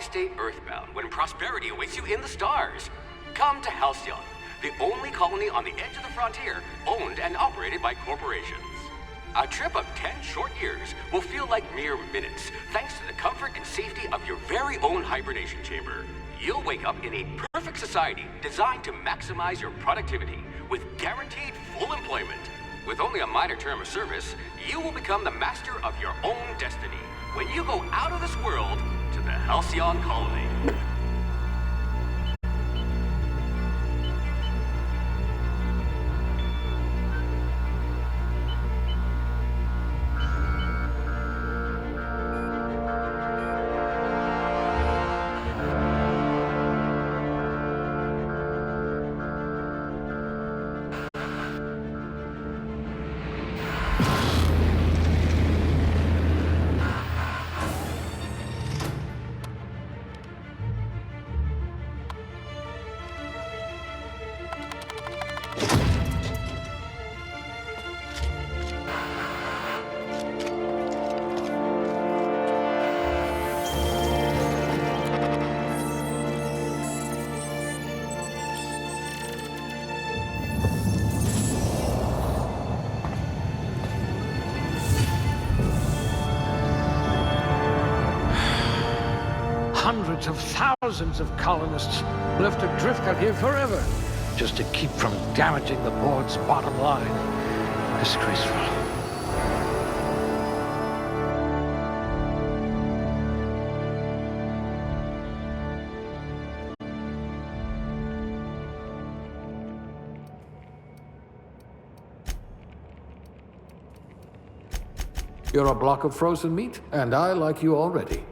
stay earthbound when prosperity awaits you in the stars. Come to Halcyon, the only colony on the edge of the frontier, owned and operated by corporations. A trip of 10 short years will feel like mere minutes, thanks to the comfort and safety of your very own hibernation chamber. You'll wake up in a perfect society designed to maximize your productivity, with guaranteed full employment. With only a minor term of service, you will become the master of your own destiny when you go out of this world to the Halcyon colony. Hundreds of thousands of colonists left adrift out here forever, just to keep from damaging the board's bottom line. Disgraceful. You're a block of frozen meat, and I like you already.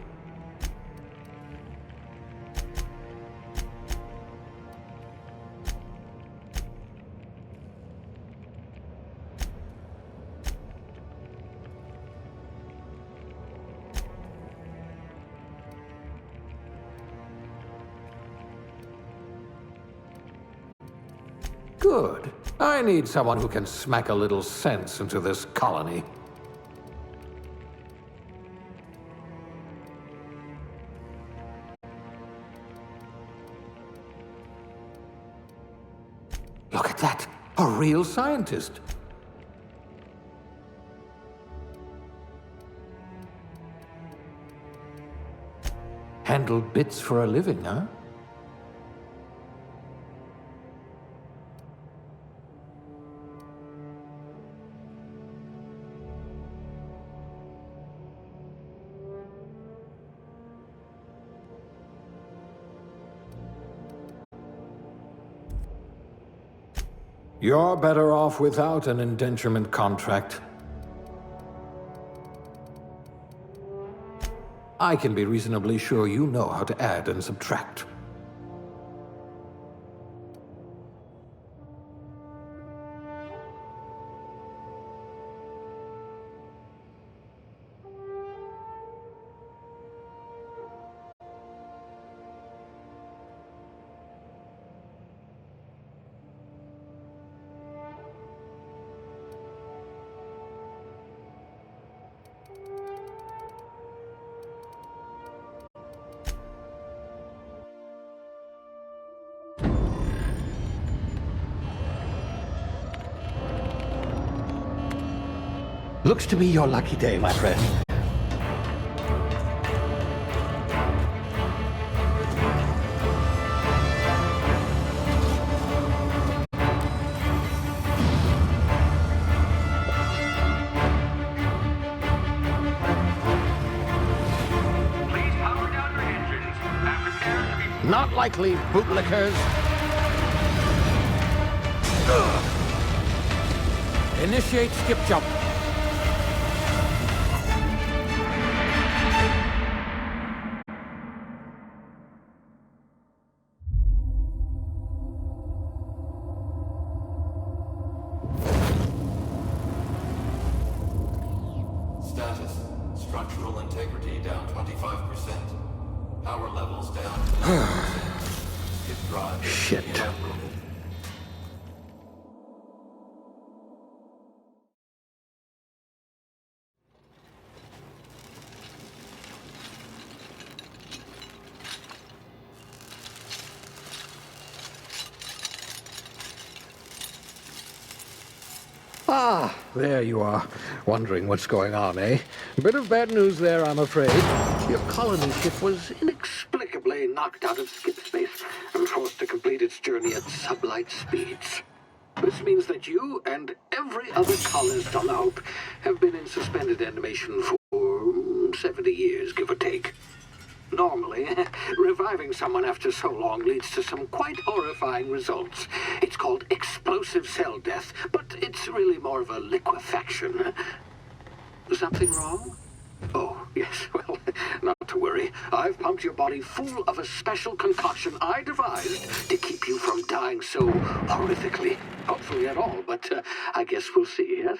Good. I need someone who can smack a little sense into this colony. Look at that! A real scientist! Handle bits for a living, huh? You're better off without an indenturement contract. I can be reasonably sure you know how to add and subtract. Looks to be your lucky day, my friend. Please power down your engines and prepare to be... Not likely, bootlickers. Initiate skip jump. Status. Structural integrity down 25%. Power levels down to 90%. Skip drive. Shit. Inoperable. Ah, there you are. Wondering what's going on, eh? Bit of bad news there, I'm afraid. Your colony ship was inexplicably knocked out of skip space and forced to complete its journey at sublight speeds. This means that you and every other colonist on the Hope have been in suspended animation for 70 years, give or take. Normally, reviving someone after so long leads to some quite horrifying results. It's called explosive cell death, but it's really more of a liquefaction. Something wrong? Oh, yes, well, not to worry. I've pumped your body full of a special concoction I devised to keep you from dying so horrifically. Hopefully at all, but I guess we'll see, yes?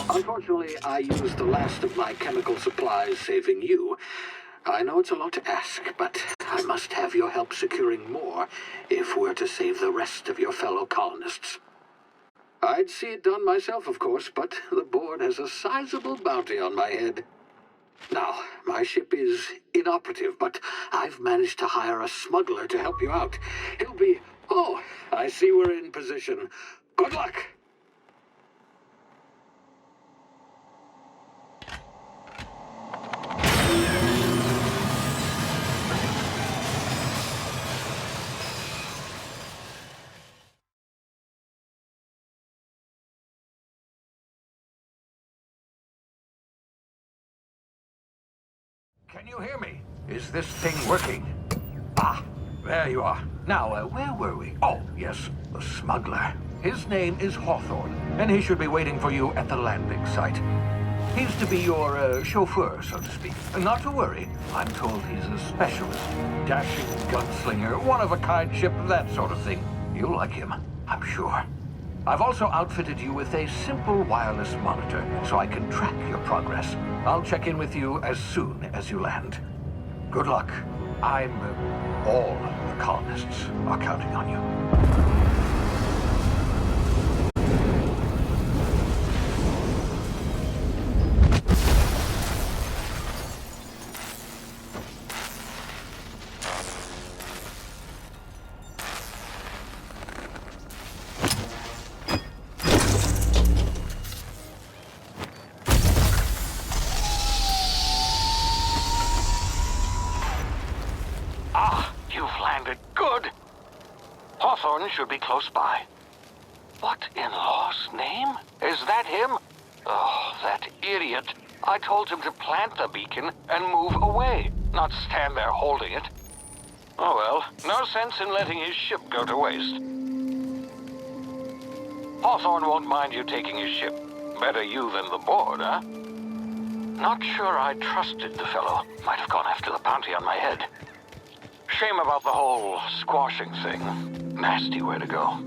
Unfortunately, I used the last of my chemical supplies saving you. I know it's a lot to ask, but I must have your help securing more if we're to save the rest of your fellow colonists. I'd see it done myself, of course, but the board has a sizable bounty on my head. Now, my ship is inoperative, but I've managed to hire a smuggler to help you out. He'll be... Oh, I see we're in position. Good luck! Can you hear me? Is this thing working? Ah, there you are. Now, where were we? Oh, yes, the smuggler. His name is Hawthorne, and he should be waiting for you at the landing site. He's to be your chauffeur, so to speak. Not to worry, I'm told he's a specialist. Dashing gunslinger, one-of-a-kind ship, that sort of thing. You'll like him, I'm sure. I've also outfitted you with a simple wireless monitor, so I can track your progress. I'll check in with you as soon as you land. Good luck. All the colonists are counting on you. Should be close by. What in law's name? Is that him? Oh, that idiot. I told him to plant the beacon and move away, not stand there holding it. Oh well, no sense in letting his ship go to waste. Hawthorne won't mind you taking his ship. Better you than the board, huh? Not sure I trusted the fellow. Might have gone after the bounty on my head. Shame about the whole squashing thing. Nasty way to go.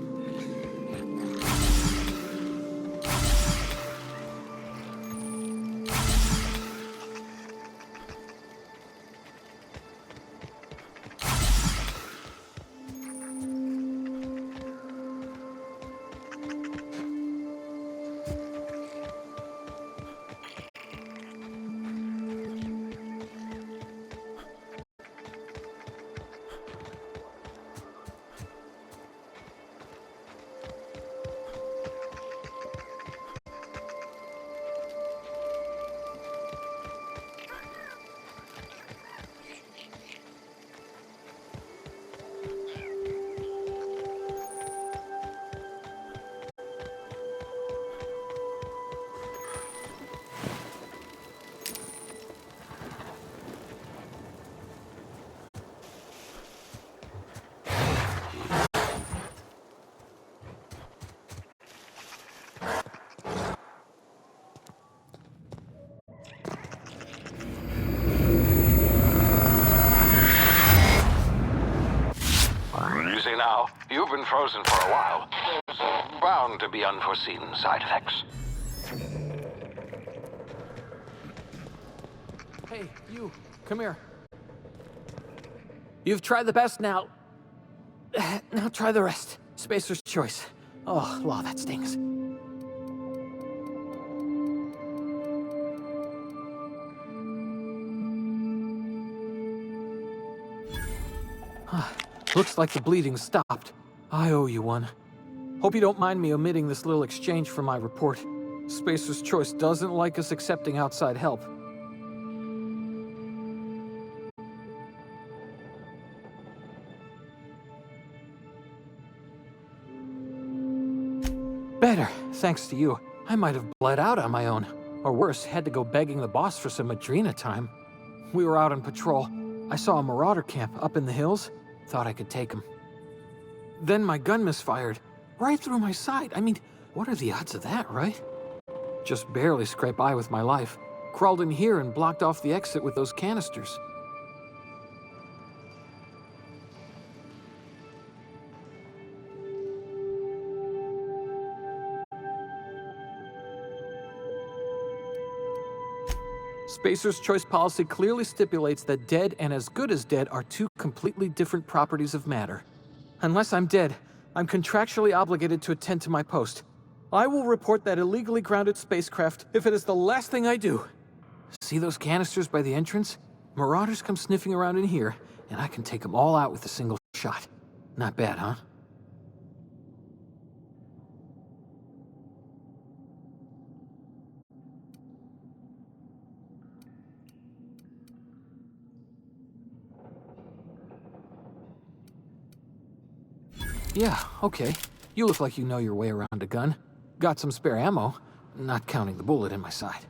Now, you've been frozen for a while. There's bound to be unforeseen side effects. Hey, you, come here. You've tried the best now. Now try the rest. Spacer's choice. Oh, law, that stings. Looks like the bleeding stopped. I owe you one. Hope you don't mind me omitting this little exchange from my report. Spacer's Choice doesn't like us accepting outside help. Better, thanks to you. I might have bled out on my own. Or worse, had to go begging the boss for some Adrena time. We were out on patrol. I saw a marauder camp up in the hills. Thought I could take him. Then my gun misfired. Right through my side. I mean, what are the odds of that, right? Just barely scrape by with my life. Crawled in here and blocked off the exit with those canisters. Spacer's Choice policy clearly stipulates that dead and as good as dead are two completely different properties of matter. Unless I'm dead, I'm contractually obligated to attend to my post. I will report that illegally grounded spacecraft if it is the last thing I do. See those canisters by the entrance? Marauders come sniffing around in here, and I can take them all out with a single shot. Not bad, huh? Yeah, okay. You look like you know your way around a gun. Got some spare ammo, not counting the bullet in my side.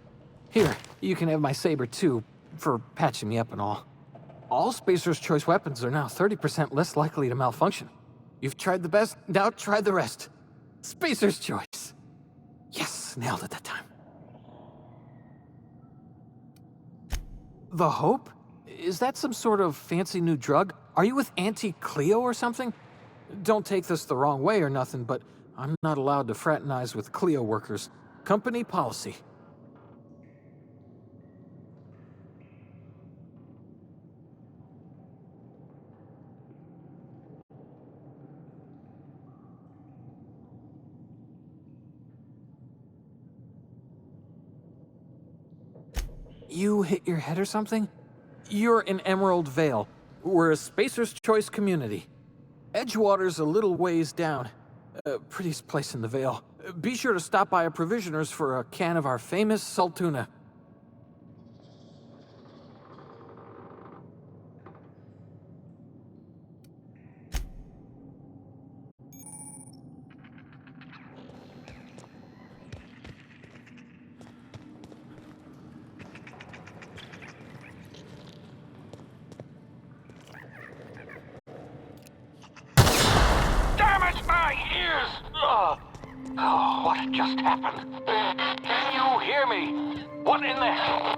Here, you can have my saber too, for patching me up and all. All Spacer's Choice weapons are now 30% less likely to malfunction. You've tried the best, now try the rest. Spacer's Choice. Yes, nailed it that time. The Hope? Is that some sort of fancy new drug? Are you with Auntie Cleo or something? Don't take this the wrong way or nothing, but I'm not allowed to fraternize with Cleo workers. Company policy. You hit your head or something? You're in Emerald Vale. We're a Spacer's Choice community. Edgewater's a little ways down. Prettiest place in the Vale. Be sure to stop by a provisioner's for a can of our famous Saltuna. Oh, what just happened? Can you hear me? What in the hell?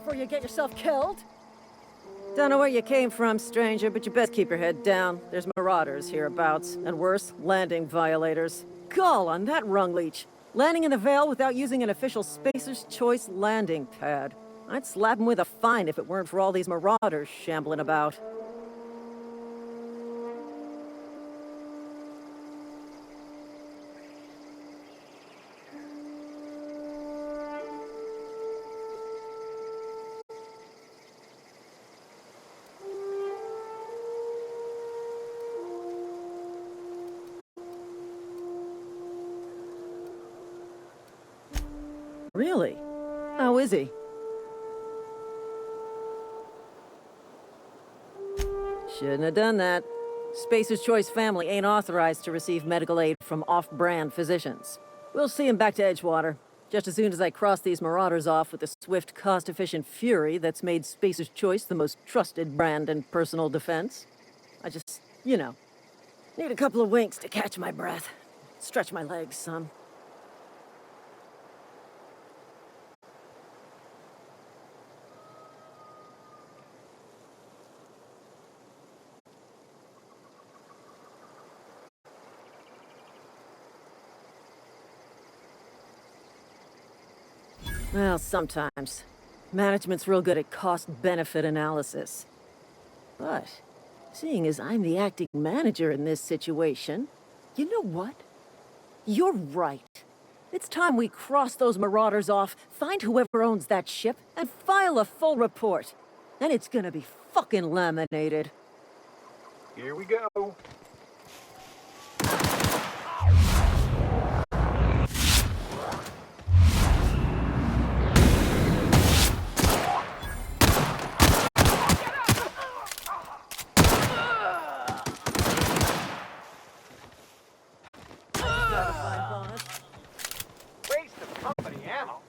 before you get yourself killed? Don't know where you came from, stranger, but you best keep your head down. There's marauders hereabouts, and worse, landing violators. Gall on that rung leech. Landing in the Vale without using an official Spacer's Choice landing pad. I'd slap him with a fine if it weren't for all these marauders shambling about. Really? How is he? Shouldn't have done that. Spacer's Choice family ain't authorized to receive medical aid from off-brand physicians. We'll see him back to Edgewater, just as soon as I cross these marauders off with the swift, cost-efficient fury that's made Spacer's Choice the most trusted brand in personal defense. I just, need a couple of winks to catch my breath. Stretch my legs some. Well, sometimes. Management's real good at cost-benefit analysis. But, seeing as I'm the acting manager in this situation, you know what? You're right. It's time we cross those marauders off, find whoever owns that ship, and file a full report. And it's gonna be fucking laminated. Here we go. Waste of company ammo.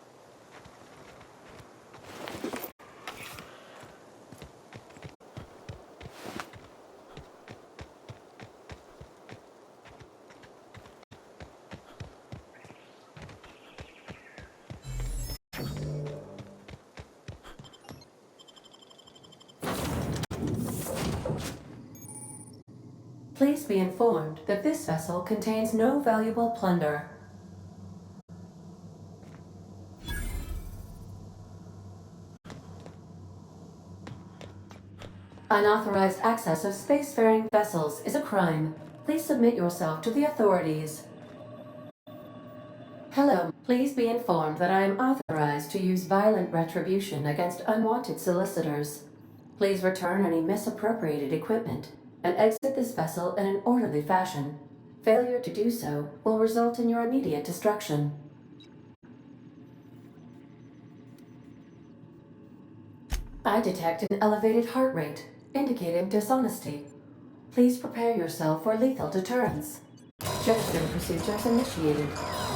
Please be informed that this vessel contains no valuable plunder. Unauthorized access of spacefaring vessels is a crime. Please submit yourself to the authorities. Hello, please be informed that I am authorized to use violent retribution against unwanted solicitors. Please return any misappropriated equipment and exit this vessel in an orderly fashion. Failure to do so will result in your immediate destruction. I detect an elevated heart rate, indicating dishonesty. Please prepare yourself for lethal deterrence. Jetstream procedures initiated.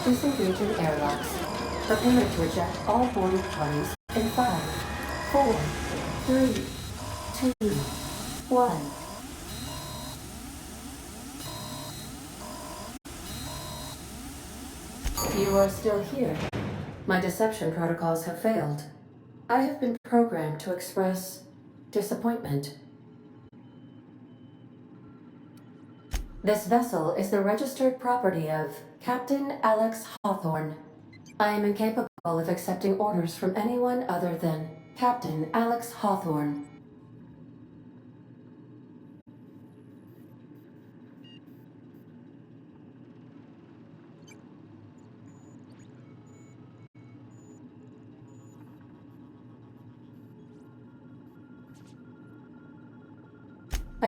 Disengage in airlocks. Prepare to eject all boarding parties in 5, 4, 3, 2, 1. You are still here. My deception protocols have failed. I have been programmed to express disappointment. This vessel is the registered property of Captain Alex Hawthorne. I am incapable of accepting orders from anyone other than Captain Alex Hawthorne.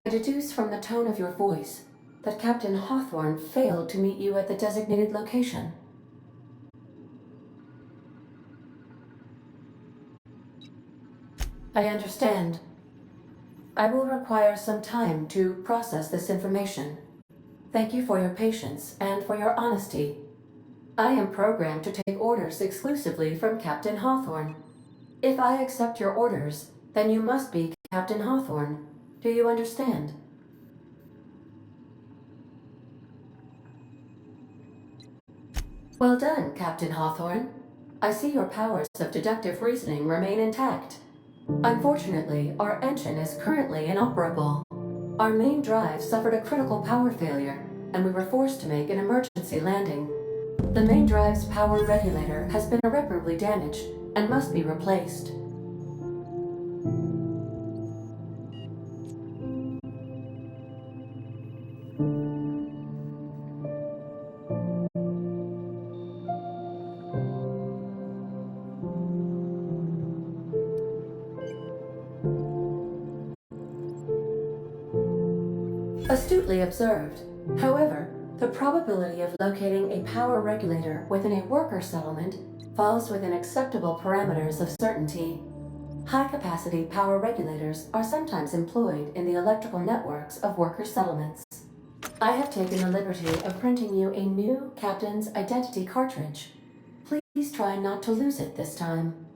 I deduce from the tone of your voice that Captain Hawthorne failed to meet you at the designated location. I understand. I will require some time to process this information. Thank you for your patience and for your honesty. I am programmed to take orders exclusively from Captain Hawthorne. If I accept your orders, then you must be Captain Hawthorne. Do you understand? Well done, Captain Hawthorne. I see your powers of deductive reasoning remain intact. Unfortunately, our engine is currently inoperable. Our main drive suffered a critical power failure, and we were forced to make an emergency landing. The main drive's power regulator has been irreparably damaged and must be replaced. Astutely observed. However, the probability of locating a power regulator within a worker settlement falls within acceptable parameters of certainty. High-capacity power regulators are sometimes employed in the electrical networks of worker settlements. I have taken the liberty of printing you a new Captain's Identity cartridge. Please try not to lose it this time.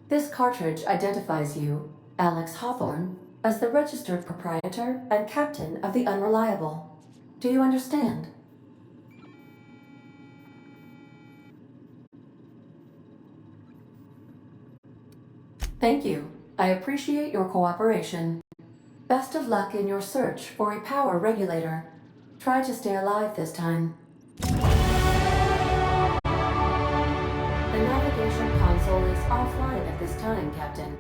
This cartridge identifies you, Alex Hawthorne, as the registered proprietor and captain of the Unreliable. Do you understand? Thank you. I appreciate your cooperation. Best of luck in your search for a power regulator. Try to stay alive this time. The navigation console is offline at this time, Captain.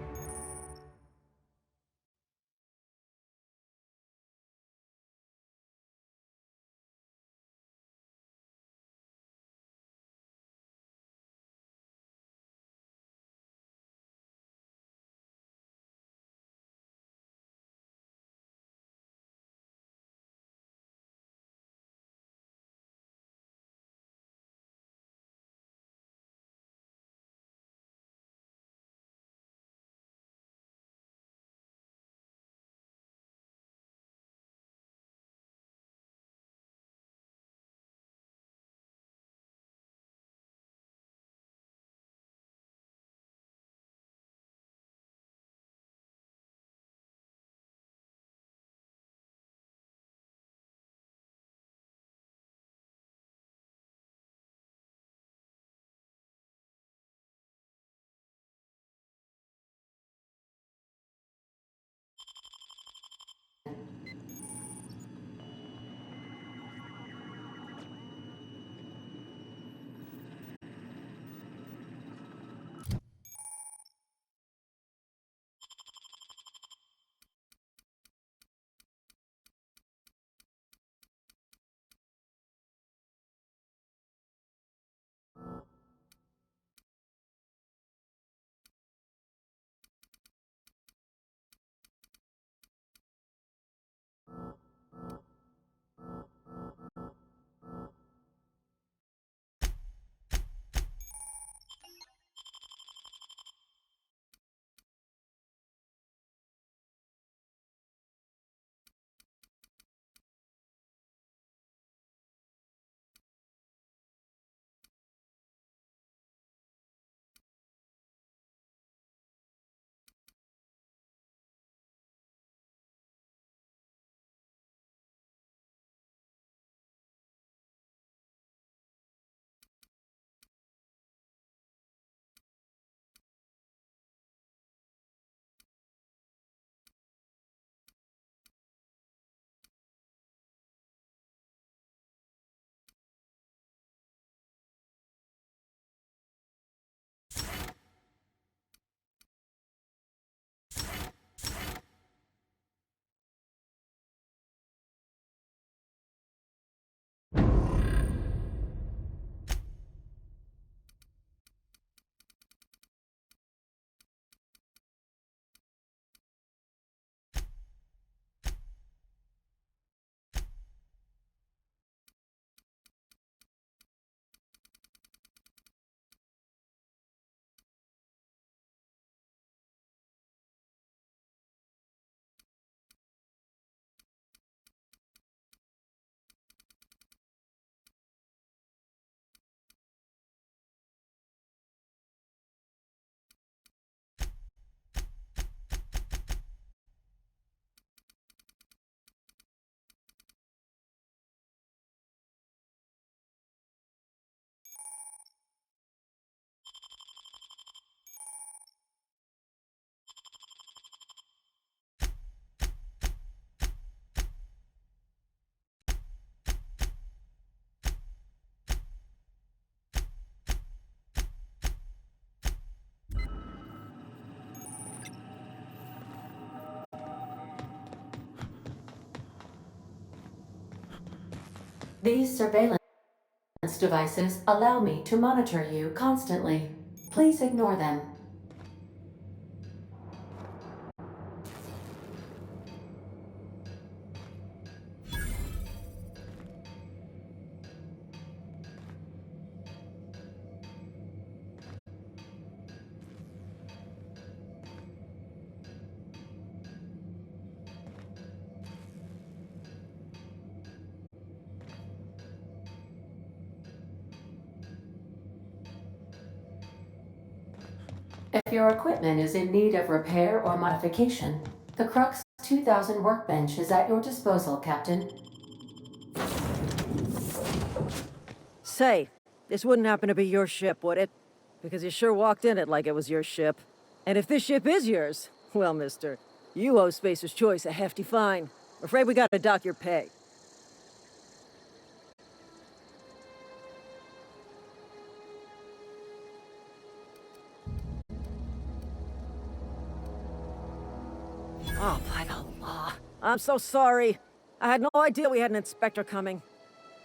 These surveillance devices allow me to monitor you constantly. Please ignore them. If your equipment is in need of repair or modification, the Crux 2000 workbench is at your disposal, Captain. Say, this wouldn't happen to be your ship, would it? Because you sure walked in it like it was your ship. And if this ship is yours, well, mister, you owe Spacer's Choice a hefty fine. Afraid we gotta dock your pay. Oh, by the law. I'm so sorry. I had no idea we had an inspector coming.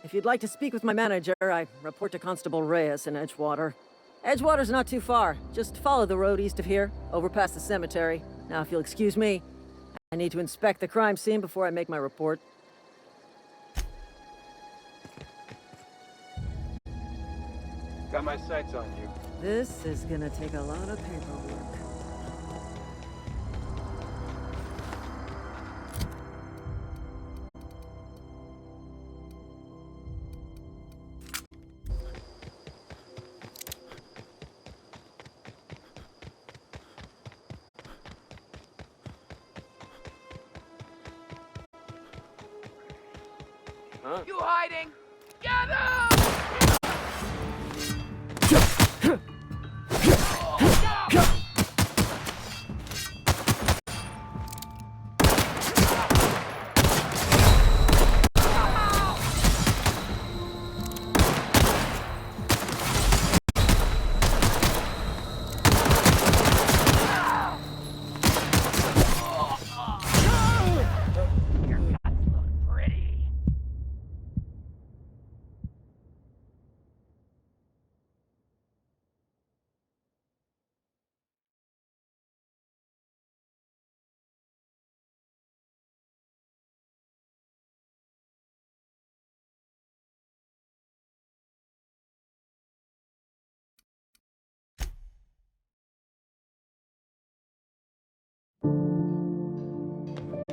If you'd like to speak with my manager, I report to Constable Reyes in Edgewater. Edgewater's not too far. Just follow the road east of here, over past the cemetery. Now, if you'll excuse me, I need to inspect the crime scene before I make my report. Got my sights on you. This is gonna take a lot of paperwork. Huh? You hiding? Get him!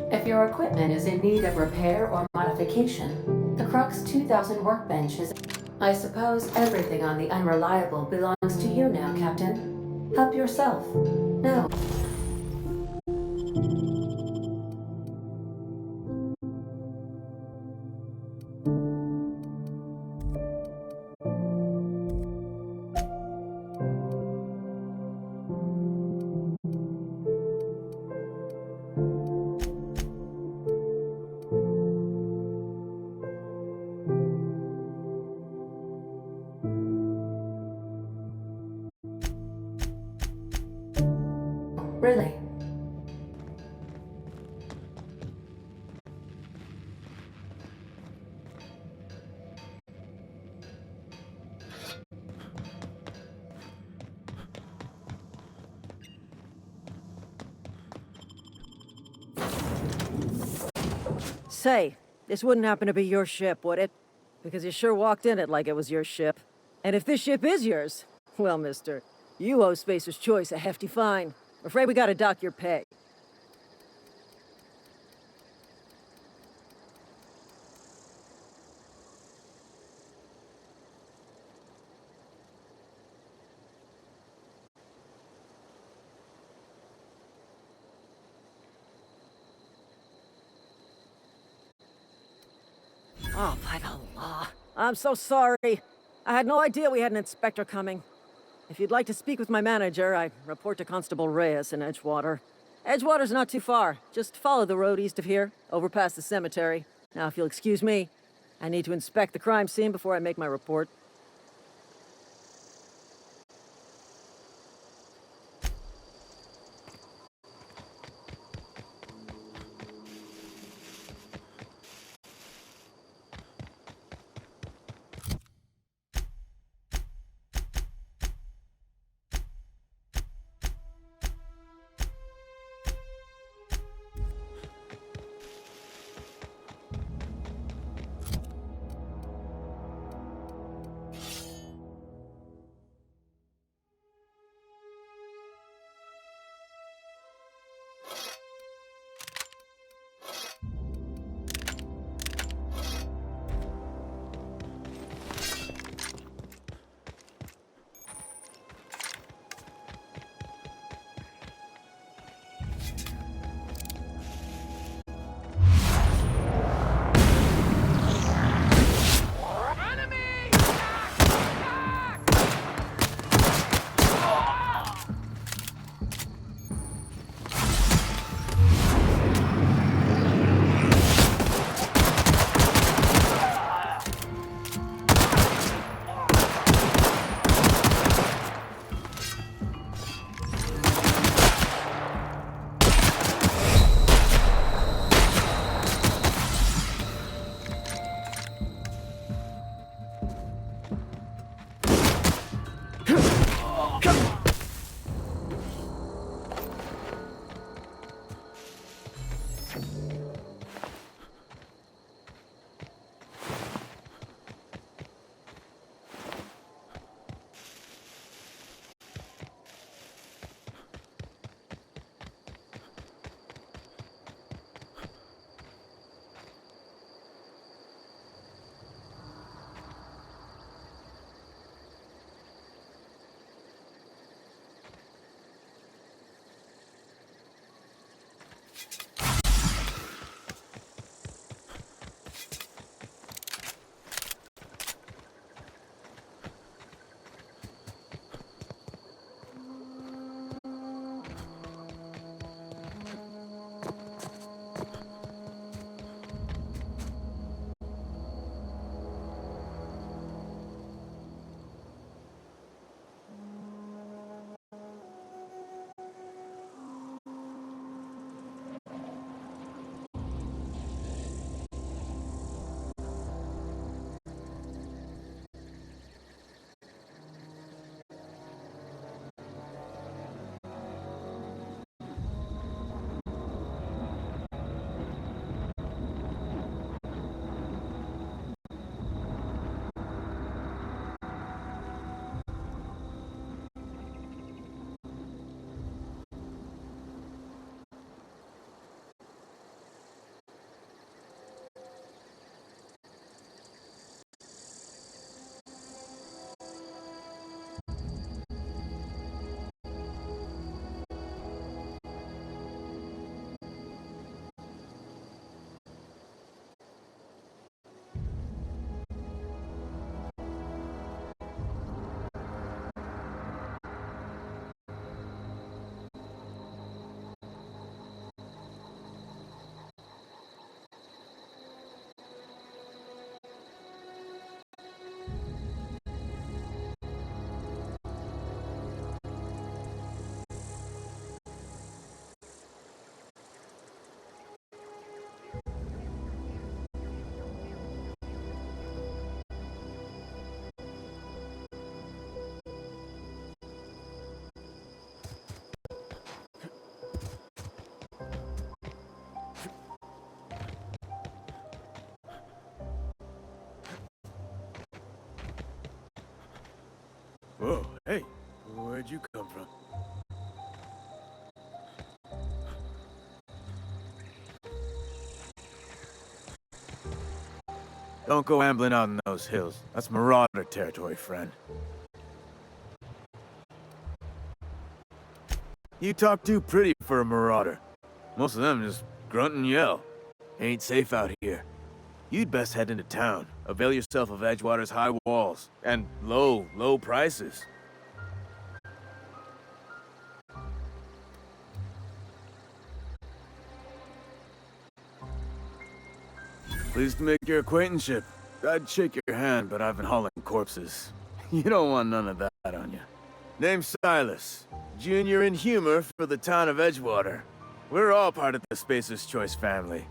If your equipment is in need of repair or modification, the Crux 2000 workbench is... I suppose everything on the Unreliable belongs to you now, Captain. Help yourself. Now. Really? Say, this wouldn't happen to be your ship, would it? Because you sure walked in it like it was your ship. And if this ship is yours, well, mister, you owe Spacer's Choice a hefty fine. Afraid we gotta dock your pay. Oh, by the law. I'm so sorry. I had no idea we had an inspector coming. If you'd like to speak with my manager, I report to Constable Reyes in Edgewater. Edgewater's not too far. Just follow the road east of here, over past the cemetery. Now, if you'll excuse me, I need to inspect the crime scene before I make my report. Whoa, hey, where'd you come from? Don't go ambling out in those hills. That's marauder territory, friend. You talk too pretty for a marauder. Most of them just grunt and yell. Ain't safe out here. You'd best head into town. Avail yourself of Edgewater's high walls. And low prices. Pleased to make your acquaintanceship. I'd shake your hand, but I've been hauling corpses. You don't want none of that on you. Name's Silas. Junior in humor for the town of Edgewater. We're all part of the Spacer's Choice family.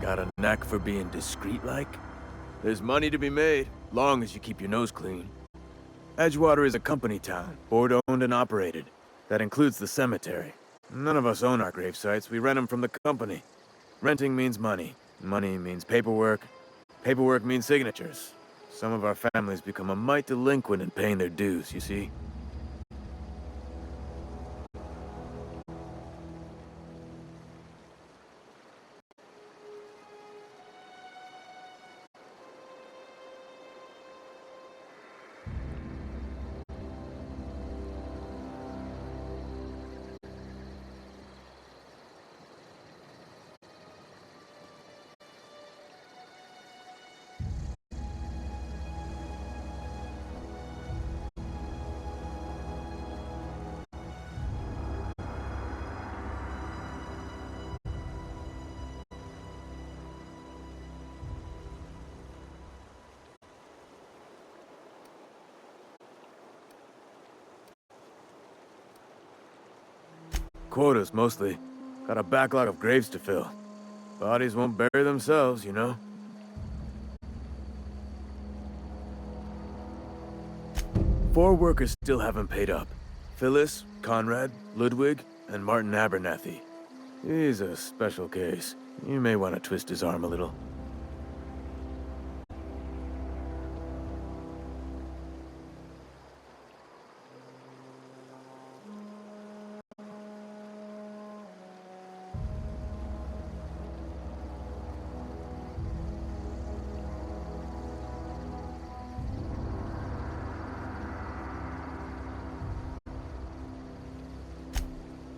Got a knack for being discreet-like? There's money to be made, long as you keep your nose clean. Edgewater is a company town, board-owned and operated. That includes the cemetery. None of us own our grave sites, we rent them from the company. Renting means money. Money means paperwork. Paperwork means signatures. Some of our families become a mite delinquent in paying their dues, you see? Quotas, mostly. Got a backlog of graves to fill. Bodies won't bury themselves, you know? 4 workers still haven't paid up. Phyllis, Conrad, Ludwig, and Martin Abernathy. He's a special case. You may want to twist his arm a little.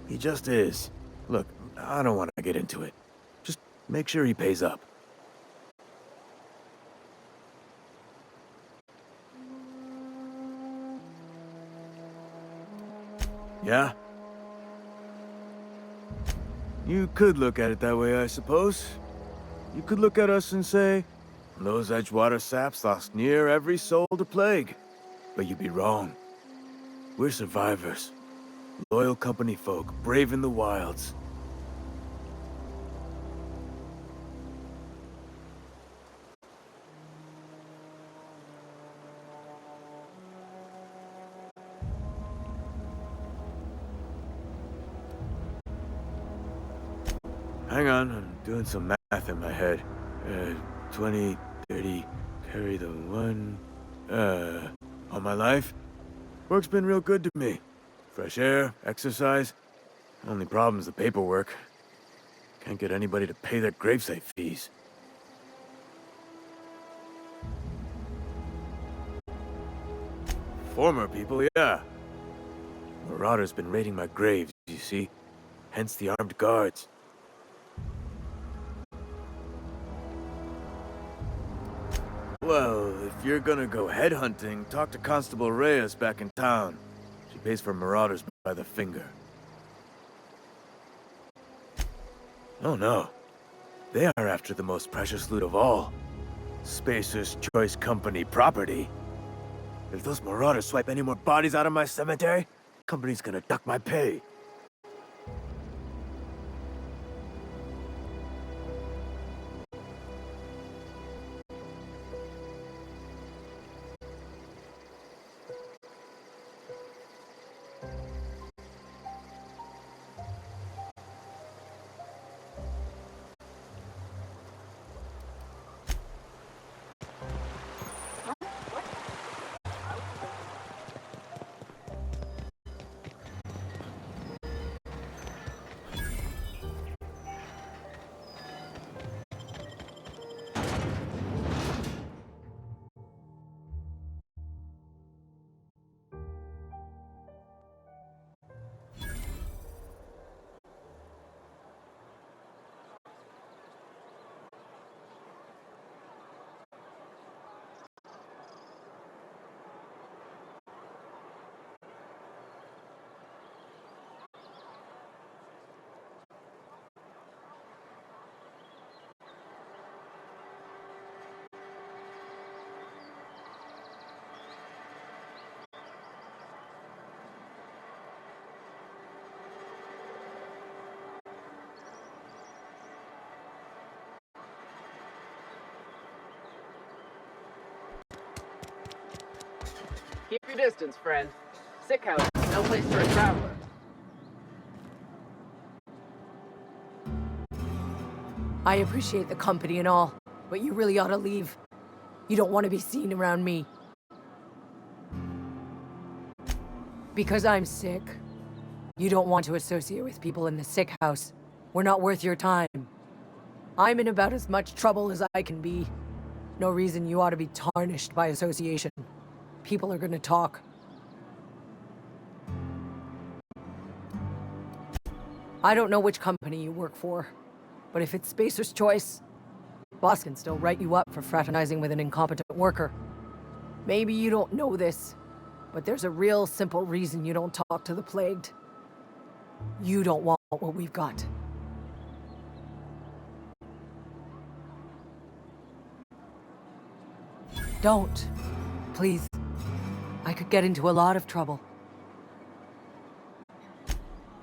He just is. Look, I don't want to get into it. Just make sure he pays up. Yeah? You could look at it that way, I suppose. You could look at us and say, those Edgewater saps lost near every soul to plague. But you'd be wrong. We're survivors. Loyal company folk, brave in the wilds. Hang on, I'm doing some math in my head. 20, 30, carry the 1... all my life? Work's been real good to me. Fresh air, exercise. Only problem's the paperwork. Can't get anybody to pay their gravesite fees. Former people, yeah. Marauders been raiding my graves, you see. Hence the armed guards. Well, if you're gonna go headhunting, talk to Constable Reyes back in town. She pays for marauders by the finger. Oh no. They are after the most precious loot of all. Spacer's Choice Company property. If those marauders swipe any more bodies out of my cemetery, company's gonna duck my pay. Keep your distance, friend. Sick house is no place for a traveler. I appreciate the company and all, but you really ought to leave. You don't want to be seen around me. Because I'm sick. You don't want to associate with people in the sick house. We're not worth your time. I'm in about as much trouble as I can be. No reason you ought to be tarnished by association. People are gonna talk. I don't know which company you work for, but if it's Spacer's Choice, boss can still write you up for fraternizing with an incompetent worker. Maybe you don't know this, but there's a real simple reason you don't talk to the plagued. You don't want what we've got. Don't. Please. I could get into a lot of trouble.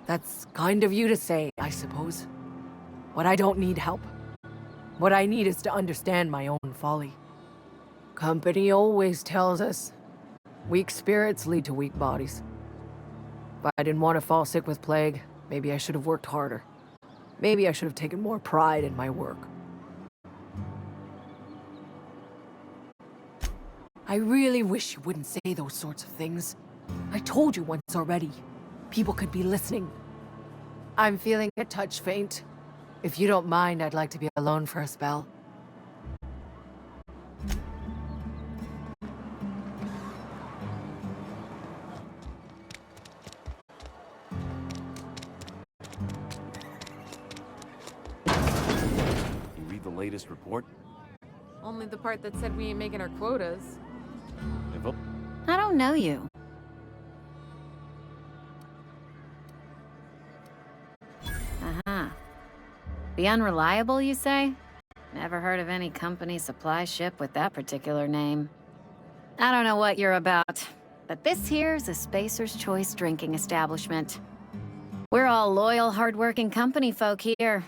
That's kind of you to say, I suppose. But I don't need help. What I need is to understand my own folly. Company always tells us, weak spirits lead to weak bodies. If I didn't want to fall sick with plague, maybe I should have worked harder. Maybe I should have taken more pride in my work. I really wish you wouldn't say those sorts of things. I told you once already. People could be listening. I'm feeling a touch faint. If you don't mind, I'd like to be alone for a spell. You read the latest report? Only the part that said we ain't making our quotas. I don't know you. Uh-huh. The Unreliable, you say? Never heard of any company supply ship with that particular name. I don't know what you're about, but this here's a Spacer's Choice drinking establishment. We're all loyal, hardworking company folk here.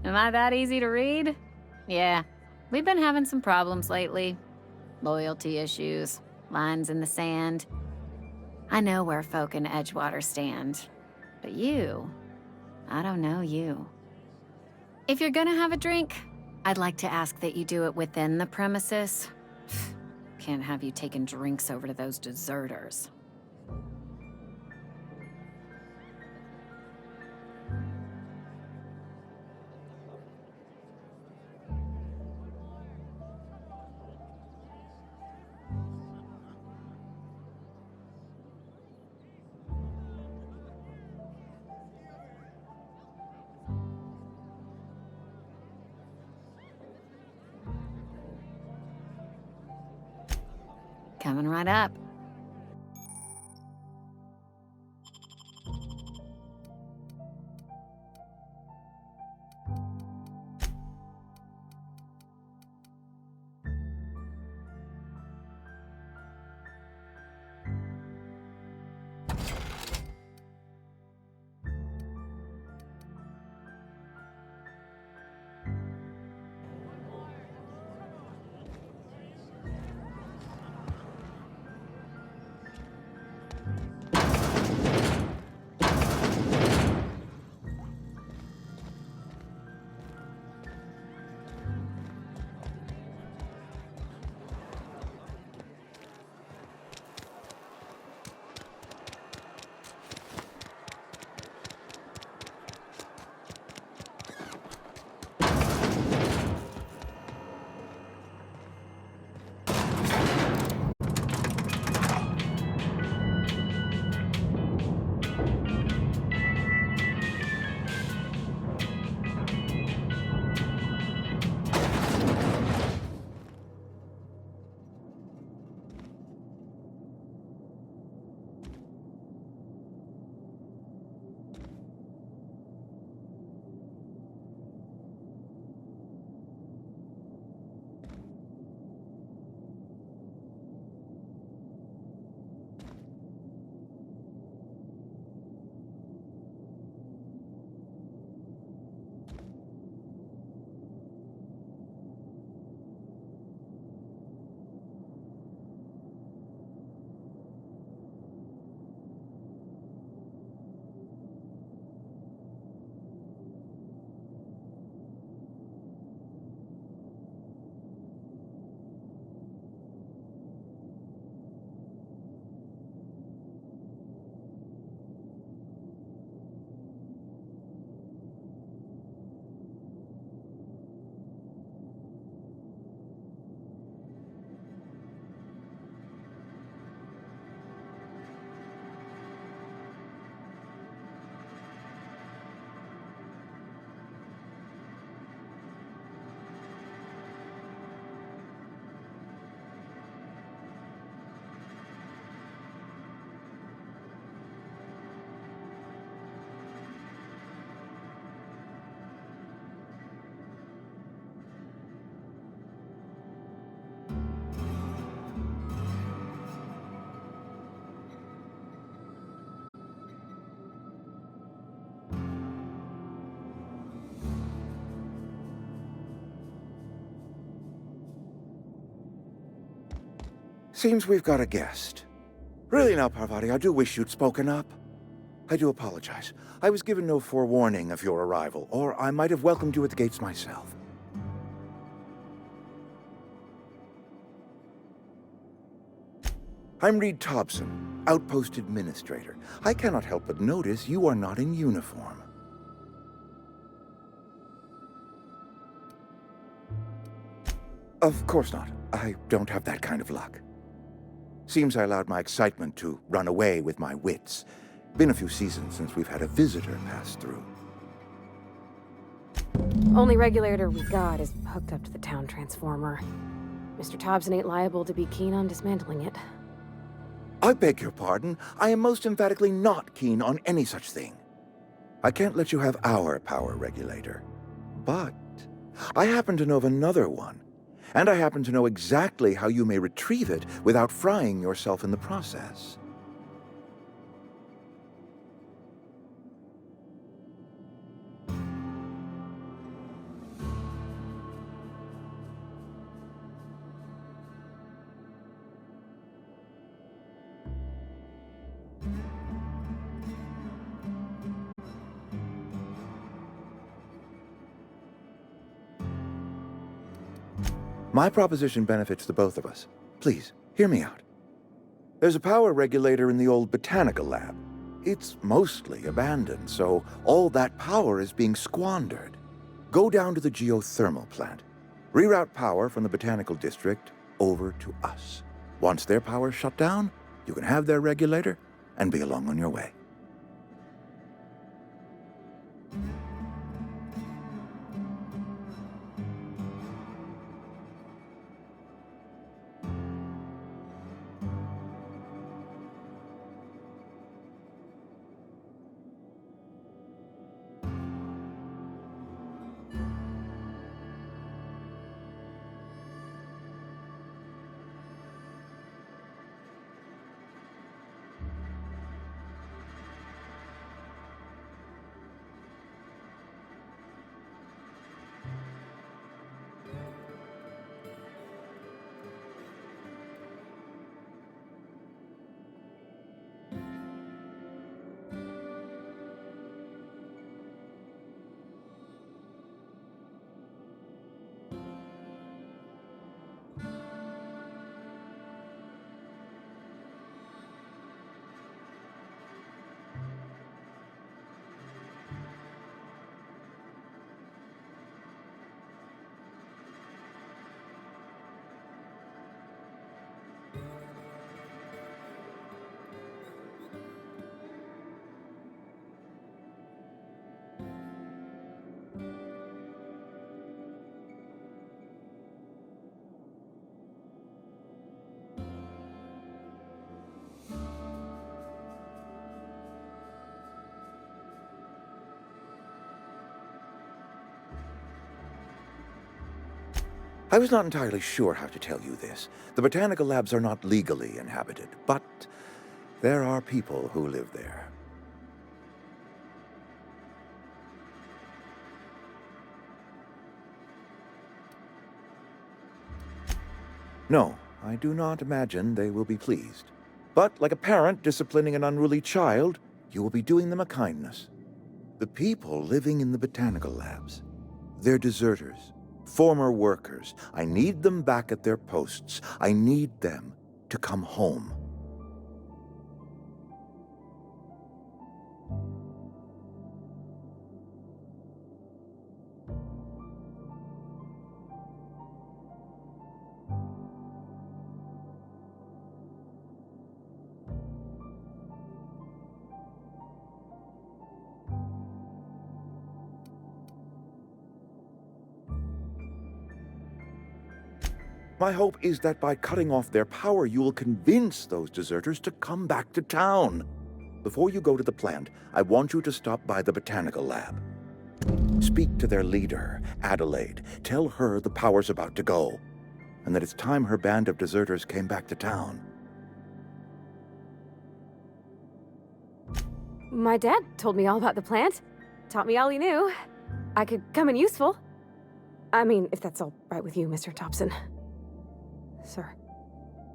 Am I that easy to read? Yeah, we've been having some problems lately. Loyalty issues, lines in the sand. I know where folk in Edgewater stand. But you, I don't know you. If you're gonna have a drink, I'd like to ask that you do it within the premises. Can't have you taking drinks over to those deserters. Coming right up. Seems we've got a guest. Really now, Parvati, I do wish you'd spoken up. I do apologize. I was given no forewarning of your arrival, or I might have welcomed you at the gates myself. I'm Reed Thompson, Outpost Administrator. I cannot help but notice you are not in uniform. Of course not. I don't have that kind of luck. Seems I allowed my excitement to run away with my wits. Been a few seasons since we've had a visitor pass through. Only regulator we got is hooked up to the town transformer. Mr. Thompson ain't liable to be keen on dismantling it. I beg your pardon. I am most emphatically not keen on any such thing. I can't let you have our power regulator. But I happen to know of another one. And I happen to know exactly how you may retrieve it without frying yourself in the process. My proposition benefits the both of us. Please, hear me out. There's a power regulator in the old botanical lab. It's mostly abandoned, so all that power is being squandered. Go down to the geothermal plant. Reroute power from the botanical district over to us. Once their power's shut down, you can have their regulator and be along on your way. I was not entirely sure how to tell you this. The botanical labs are not legally inhabited, but there are people who live there. No, I do not imagine they will be pleased. But like a parent disciplining an unruly child, you will be doing them a kindness. The people living in the botanical labs, they're deserters. Former workers. I need them back at their posts. I need them to come home. My hope is that by cutting off their power, you will convince those deserters to come back to town. Before you go to the plant, I want you to stop by the botanical lab. Speak to their leader, Adelaide. Tell her the power's about to go, and that it's time her band of deserters came back to town. My dad told me all about the plant. Taught me all he knew. I could come in useful. I mean, if that's all right with you, Mr. Thompson. Sir.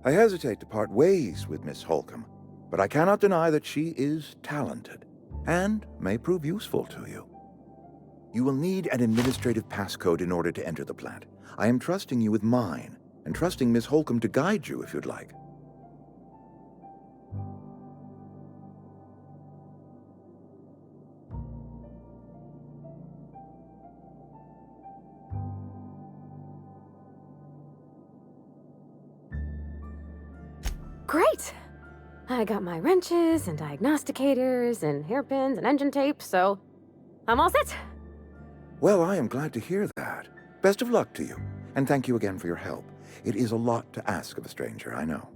I hesitate to part ways with Miss Holcomb, but I cannot deny that she is talented and may prove useful to you. You will need an administrative passcode in order to enter the plant. I am trusting you with mine, and trusting Miss Holcomb to guide you if you'd like. Great! I got my wrenches and diagnosticators and hairpins and engine tape, so I'm all set. Well, I am glad to hear that. Best of luck to you, and thank you again for your help. It is a lot to ask of a stranger, I know.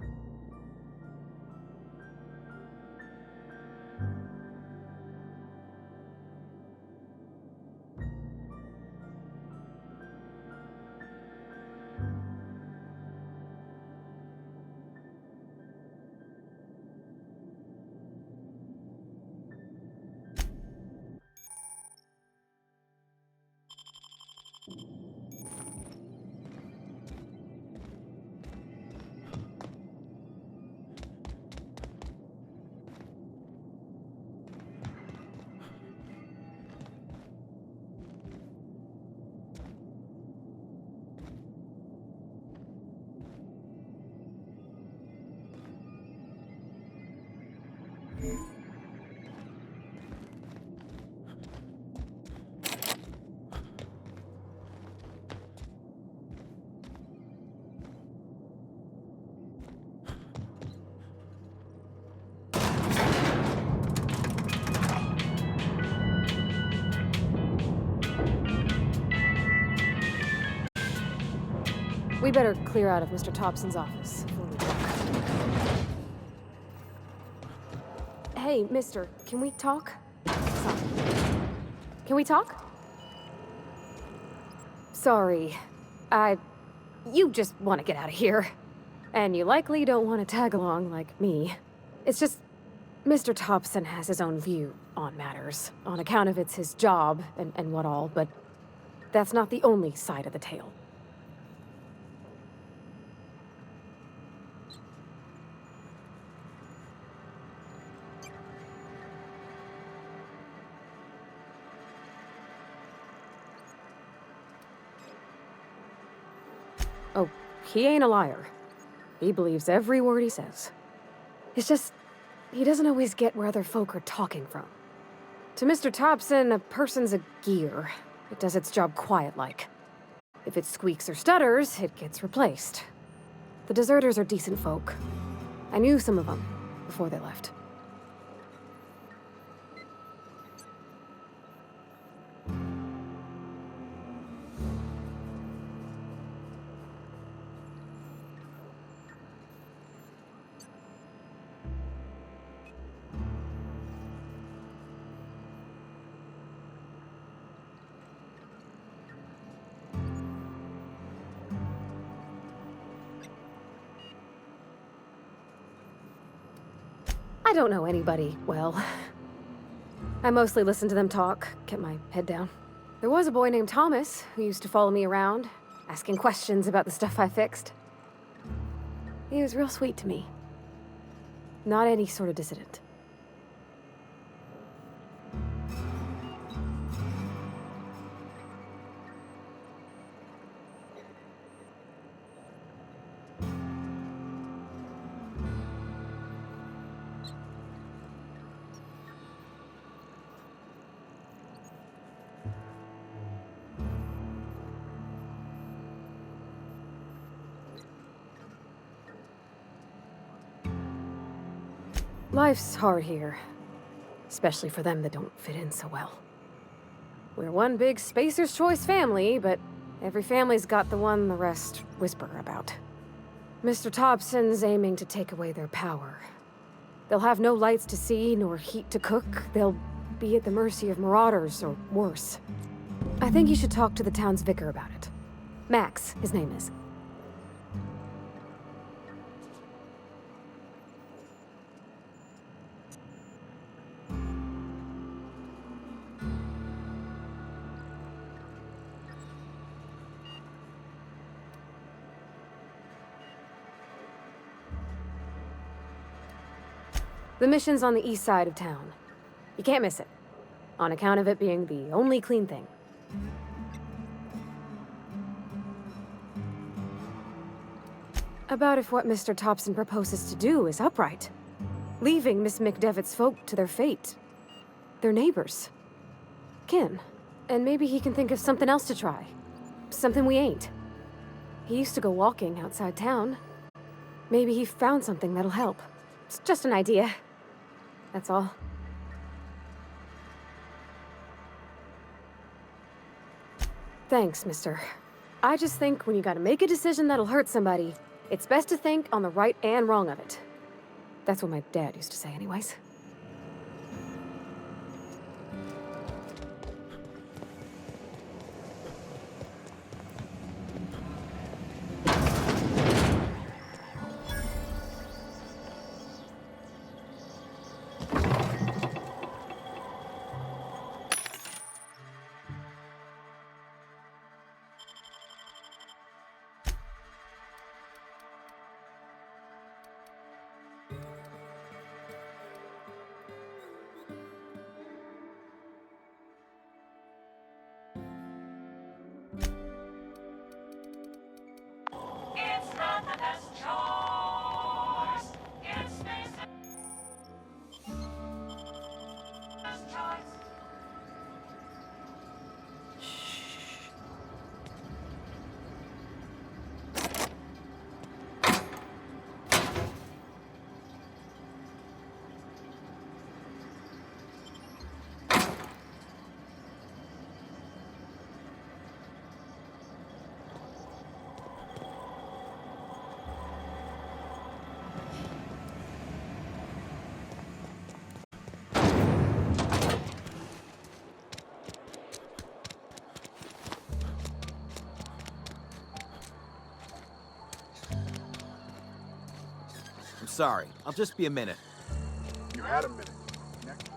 We better clear out of Mr. Thompson's office before we talk. Hey, mister, can we talk? Sorry. Can we talk? Sorry. You just want to get out of here. And you likely don't want to tag along like me. It's just, Mr. Thompson has his own view on matters, on account of it's his job and what all, but that's not the only side of the tale. Oh, he ain't a liar. He believes every word he says. It's just, he doesn't always get where other folk are talking from. To Mr. Thompson, a person's a gear. It does its job quiet-like. If it squeaks or stutters, it gets replaced. The deserters are decent folk. I knew some of them before they left. I don't know anybody well. I mostly listen to them talk, kept my head down. There was a boy named Thomas who used to follow me around, asking questions about the stuff I fixed. He was real sweet to me. Not any sort of dissident. Life's hard here, especially for them that don't fit in so well. We're one big Spacer's Choice family, but every family's got the one the rest whisper about. Mr. Thompson's aiming to take away their power. They'll have no lights to see, nor heat to cook. They'll be at the mercy of marauders, or worse. I think you should talk to the town's vicar about it. Max, his name is. The mission's on the east side of town. You can't miss it, on account of it being the only clean thing. About if what Mr. Thompson proposes to do is upright. Leaving Miss McDevitt's folk to their fate. Their neighbors. Kin. And maybe he can think of something else to try. Something we ain't. He used to go walking outside town. Maybe he found something that'll help. It's just an idea. That's all. Thanks, mister. I just think when you gotta make a decision that'll hurt somebody, it's best to think on the right and wrong of it. That's what my dad used to say anyways. I'm sorry. I'll just be a minute. You had a minute. Next.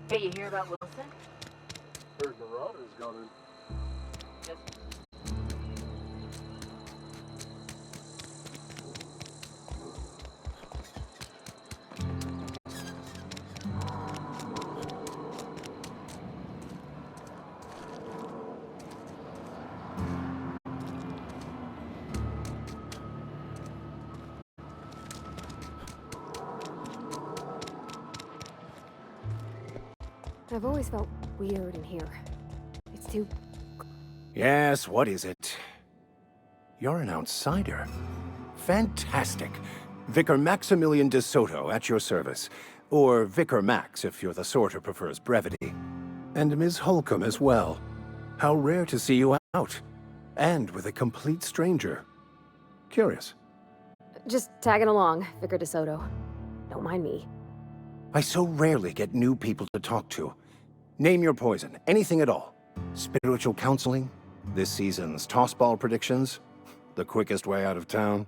Hey, you hear about Wilson? Heard Marauders got in. Yes. I've always felt weird in here. It's too... Yes, what is it? You're an outsider. Fantastic. Vicar Maximilian de Soto at your service. Or Vicar Max if you're the sort who prefers brevity. And Ms. Holcomb as well. How rare to see you out. And with a complete stranger. Curious. Just tagging along, Vicar DeSoto. Don't mind me. I so rarely get new people to talk to. Name your poison, anything at all. Spiritual counseling, this season's tossball predictions, the quickest way out of town.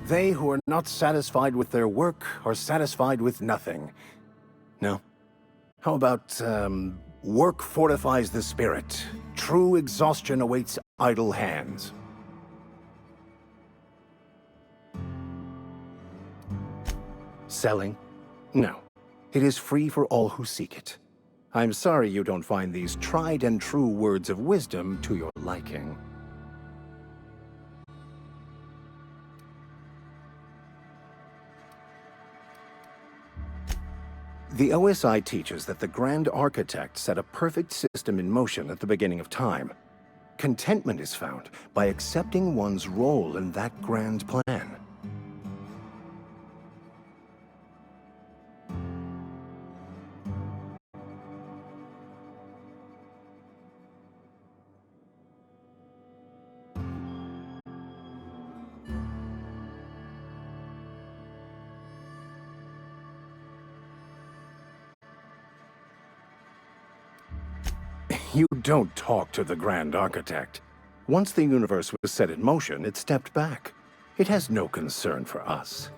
They who are not satisfied with their work are satisfied with nothing. No? How about, work fortifies the spirit. True exhaustion awaits idle hands. Selling? No. It is free for all who seek it. I'm sorry you don't find these tried and true words of wisdom to your liking. The OSI teaches that the Grand Architect set a perfect system in motion at the beginning of time. Contentment is found by accepting one's role in that grand plan. You don't talk to the Grand Architect. Once the universe was set in motion, it stepped back. It has no concern for us.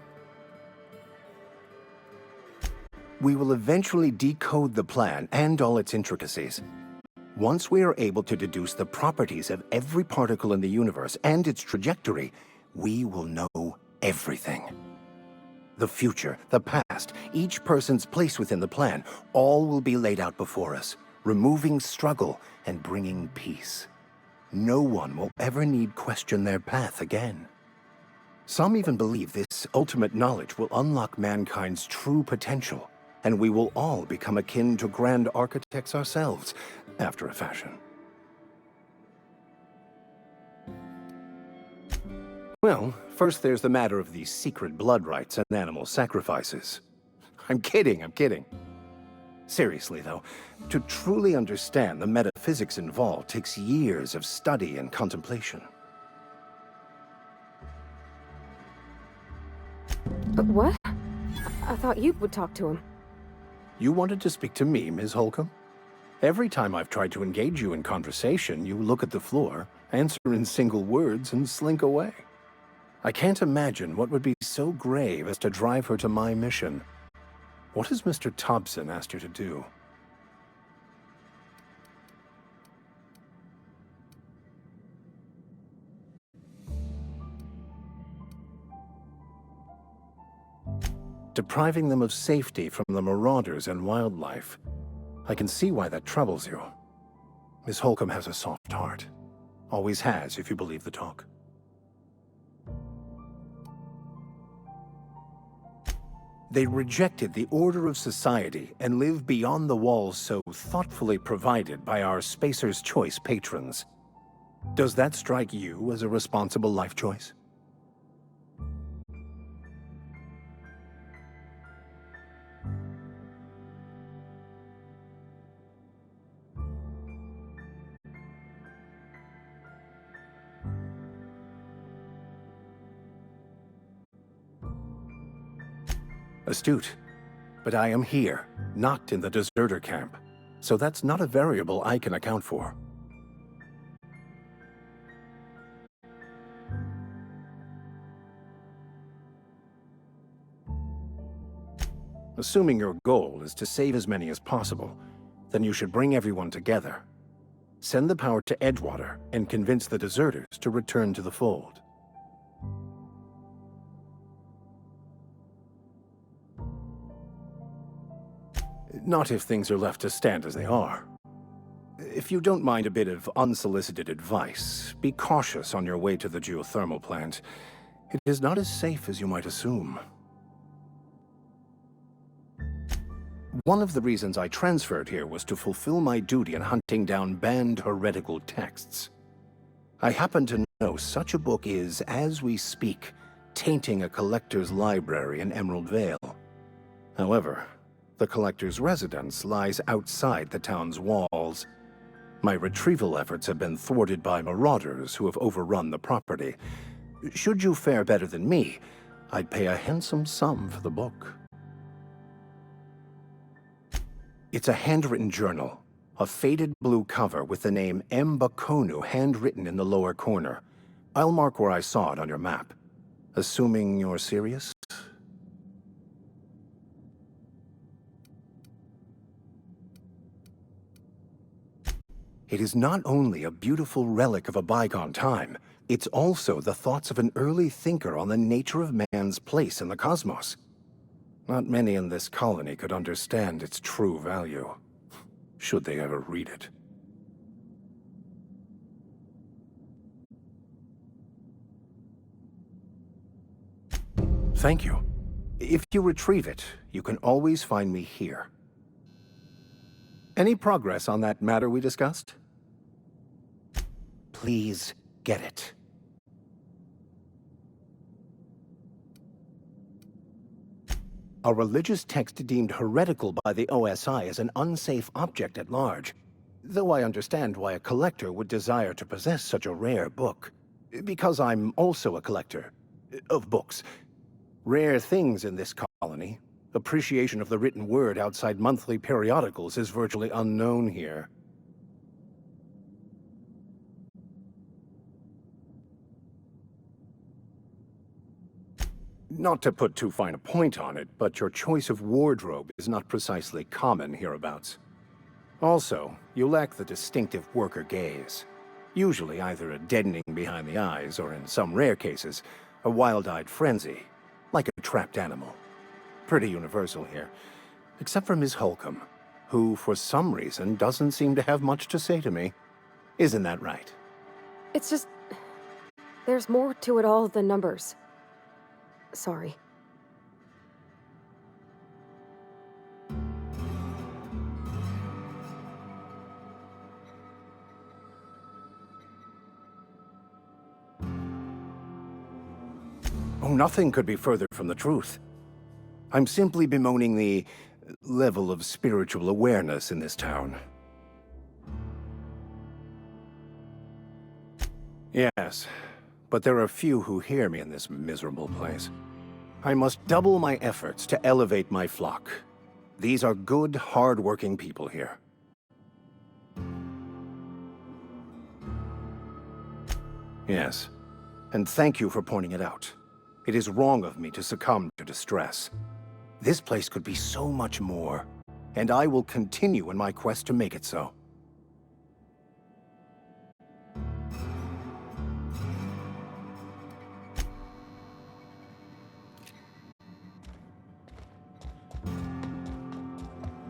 We will eventually decode the plan and all its intricacies. Once we are able to deduce the properties of every particle in the universe and its trajectory, we will know everything. The future, the past, each person's place within the plan, all will be laid out before us, removing struggle and bringing peace. No one will ever need question their path again. Some even believe this ultimate knowledge will unlock mankind's true potential, and we will all become akin to Grand Architects ourselves, after a fashion. Well, first there's the matter of the secret blood rites and animal sacrifices. I'm kidding. Seriously, though, to truly understand the metaphysics involved takes years of study and contemplation. But what? I thought you would talk to him. You wanted to speak to me, Ms. Holcomb? Every time I've tried to engage you in conversation, you look at the floor, answer in single words, and slink away. I can't imagine what would be so grave as to drive her to my mission. What has Mr. Thompson asked you to do? Depriving them of safety from the marauders and wildlife. I can see why that troubles you. Miss Holcomb has a soft heart. Always has, if you believe the talk. They rejected the order of society and live beyond the walls so thoughtfully provided by our Spacer's Choice patrons. Does that strike you as a responsible life choice? Astute. But I am here, not in the deserter camp. So that's not a variable I can account for. Assuming your goal is to save as many as possible, then you should bring everyone together. Send the power to Edgewater and convince the deserters to return to the fold. Not if things are left to stand as they are. If you don't mind a bit of unsolicited advice, be cautious on your way to the geothermal plant. It is not as safe as you might assume. One of the reasons I transferred here was to fulfill my duty in hunting down banned heretical texts. I happen to know such a book is, as we speak, tainting a collector's library in Emerald Vale. However, the collector's residence lies outside the town's walls. My retrieval efforts have been thwarted by marauders who have overrun the property. Should you fare better than me, I'd pay a handsome sum for the book. It's a handwritten journal, a faded blue cover with the name M. Bakonu handwritten in the lower corner. I'll mark where I saw it on your map. Assuming you're serious? It is not only a beautiful relic of a bygone time, it's also the thoughts of an early thinker on the nature of man's place in the cosmos. Not many in this colony could understand its true value, should they ever read it. Thank you. If you retrieve it, you can always find me here. Any progress on that matter we discussed? Please get it. A religious text deemed heretical by the OSI is an unsafe object at large, though I understand why a collector would desire to possess such a rare book. Because I'm also a collector of books. Rare things in this colony. Appreciation of the written word outside monthly periodicals is virtually unknown here. Not to put too fine a point on it, but your choice of wardrobe is not precisely common hereabouts. Also, you lack the distinctive worker gaze. Usually either a deadening behind the eyes, or in some rare cases, a wild-eyed frenzy, like a trapped animal. Pretty universal here, except for Miss Holcomb, who, for some reason, doesn't seem to have much to say to me. Isn't that right? It's just... there's more to it all than numbers. Sorry. Oh, nothing could be further from the truth. I'm simply bemoaning the level of spiritual awareness in this town. Yes, but there are few who hear me in this miserable place. I must double my efforts to elevate my flock. These are good, hard-working people here. Yes, and thank you for pointing it out. It is wrong of me to succumb to distress. This place could be so much more, and I will continue in my quest to make it so.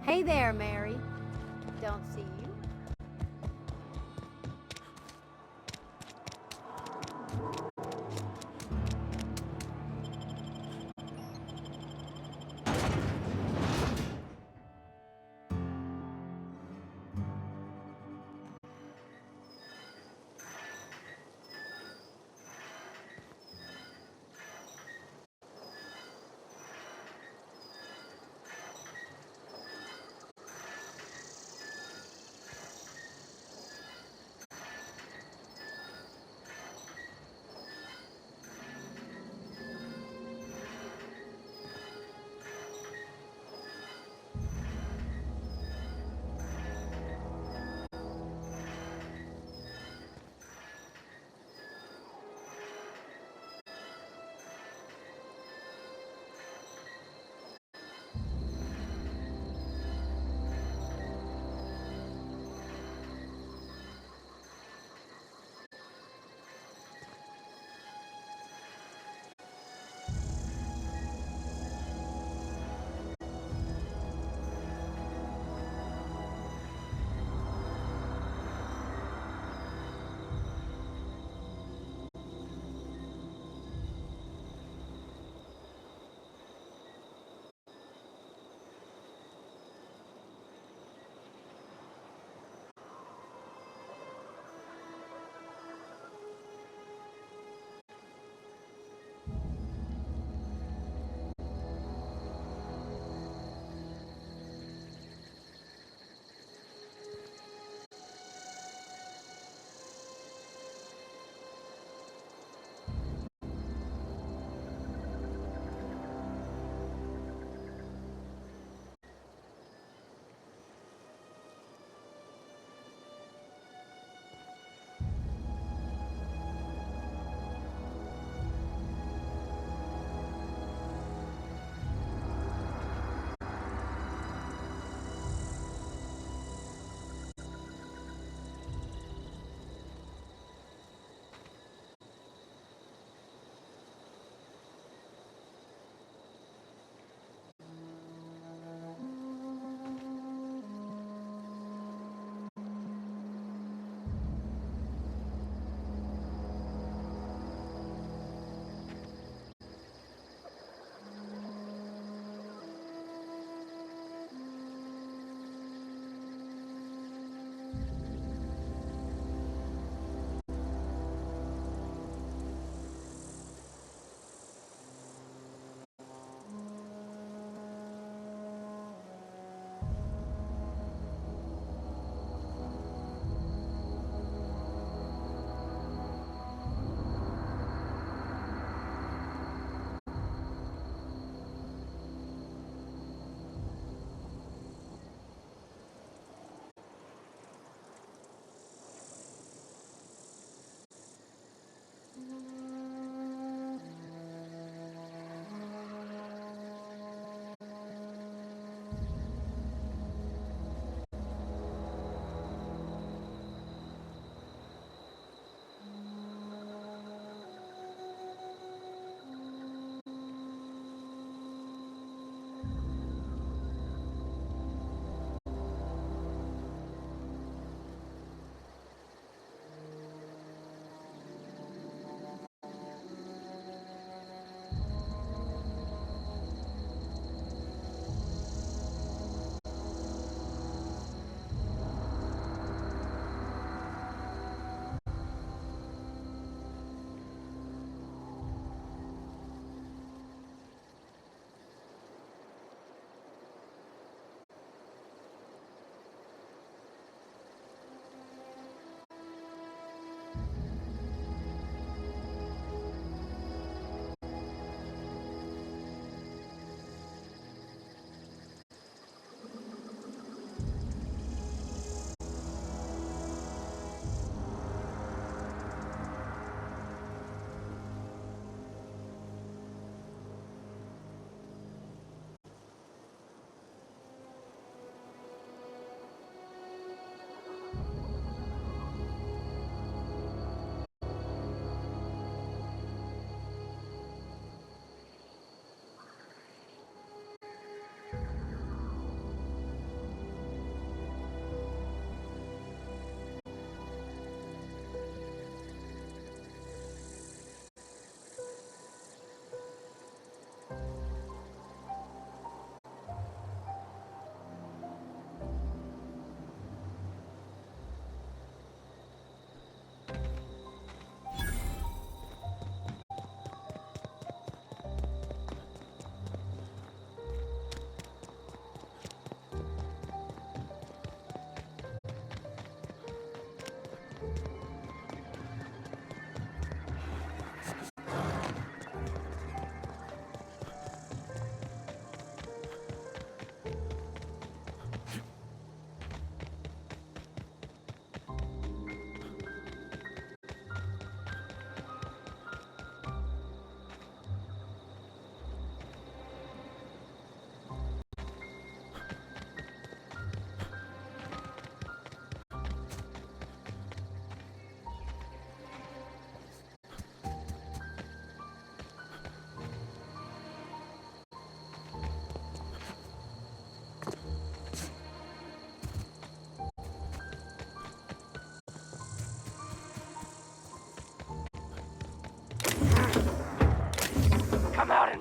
Hey there, Mary. Don't see you.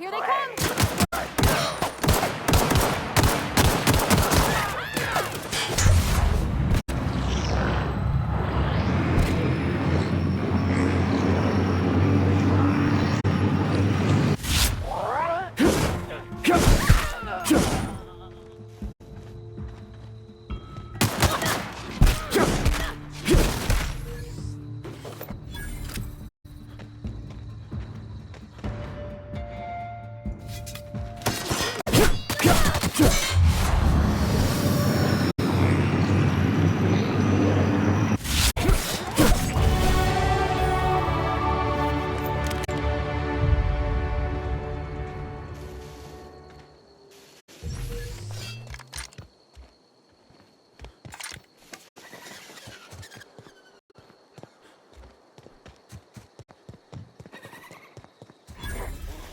Here they come!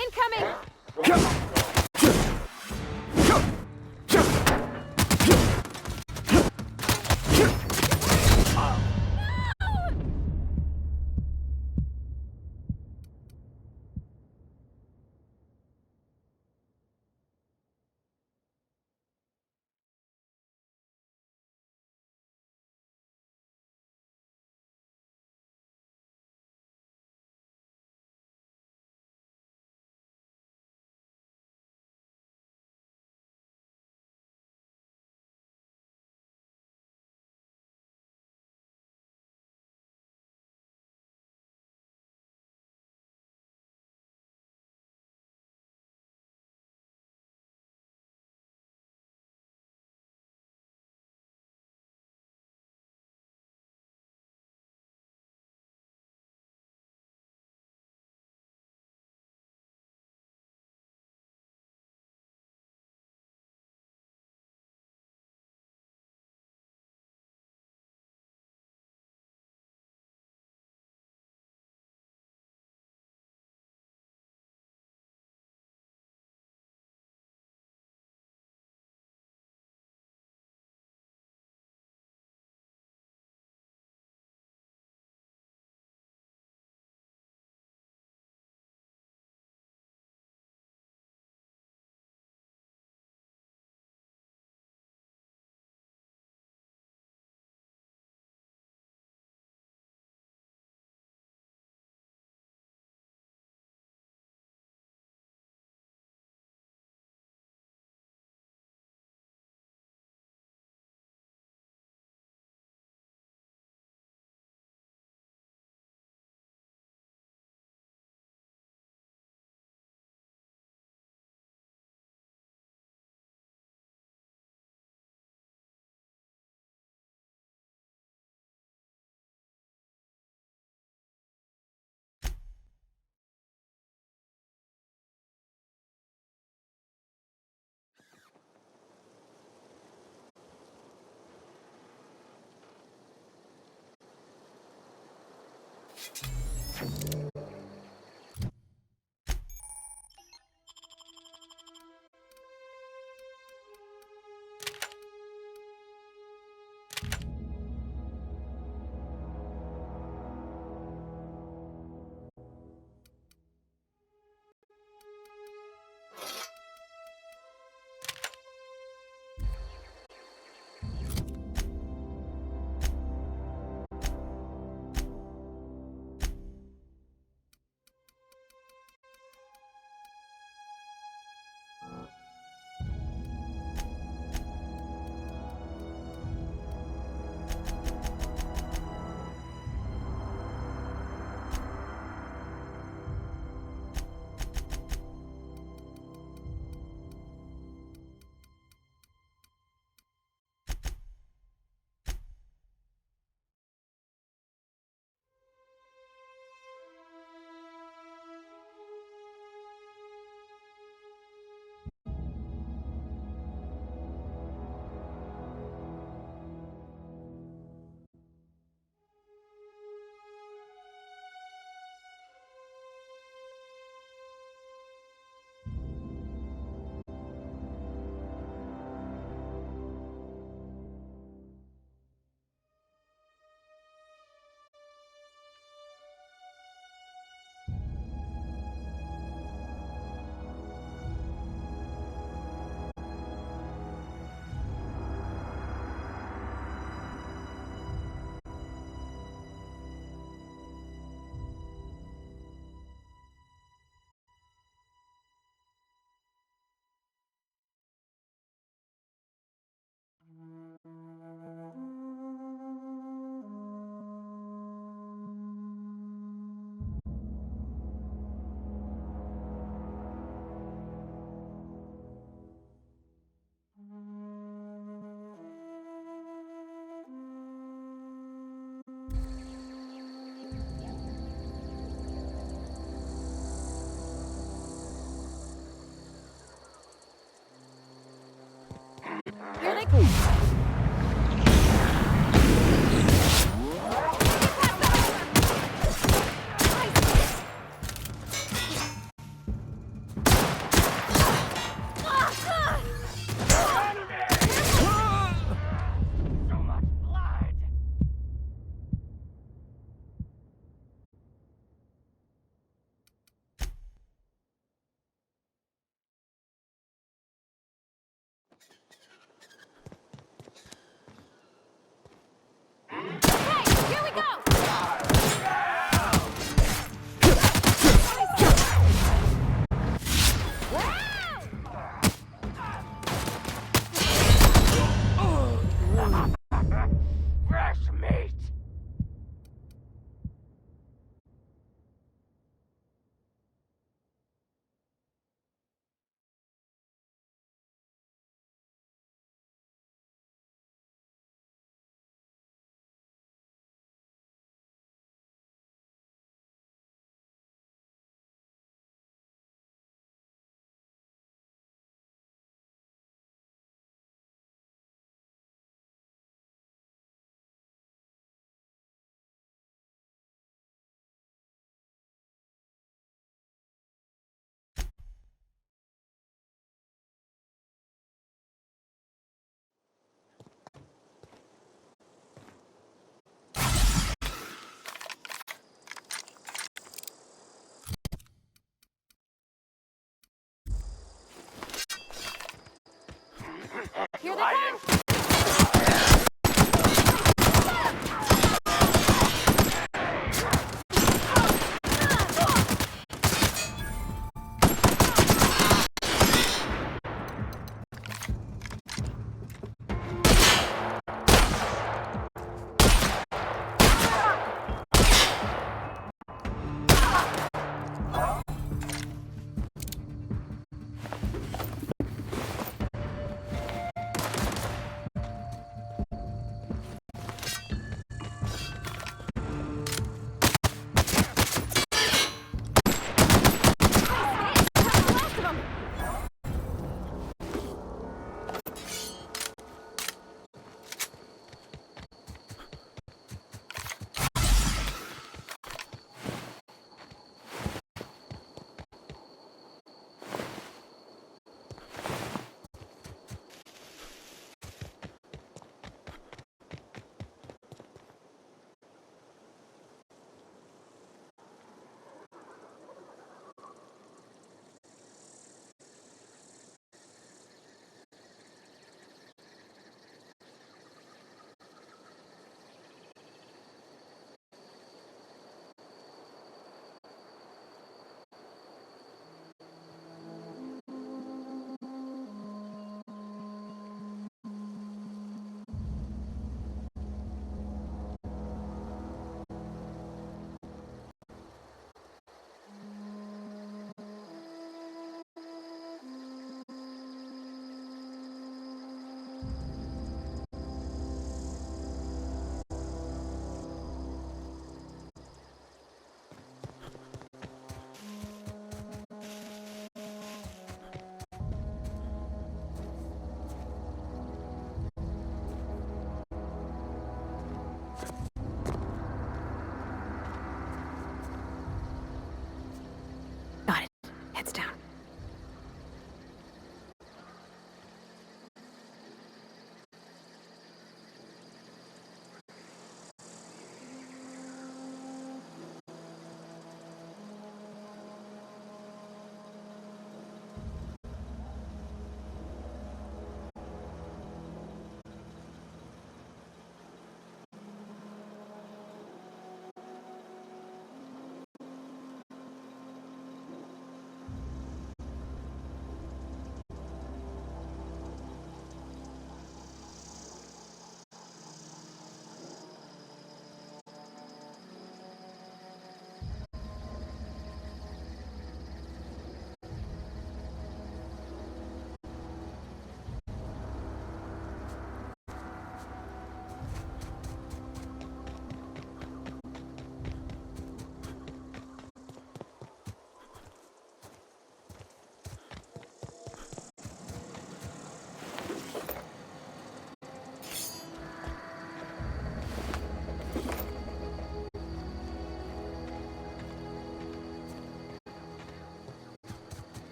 Incoming!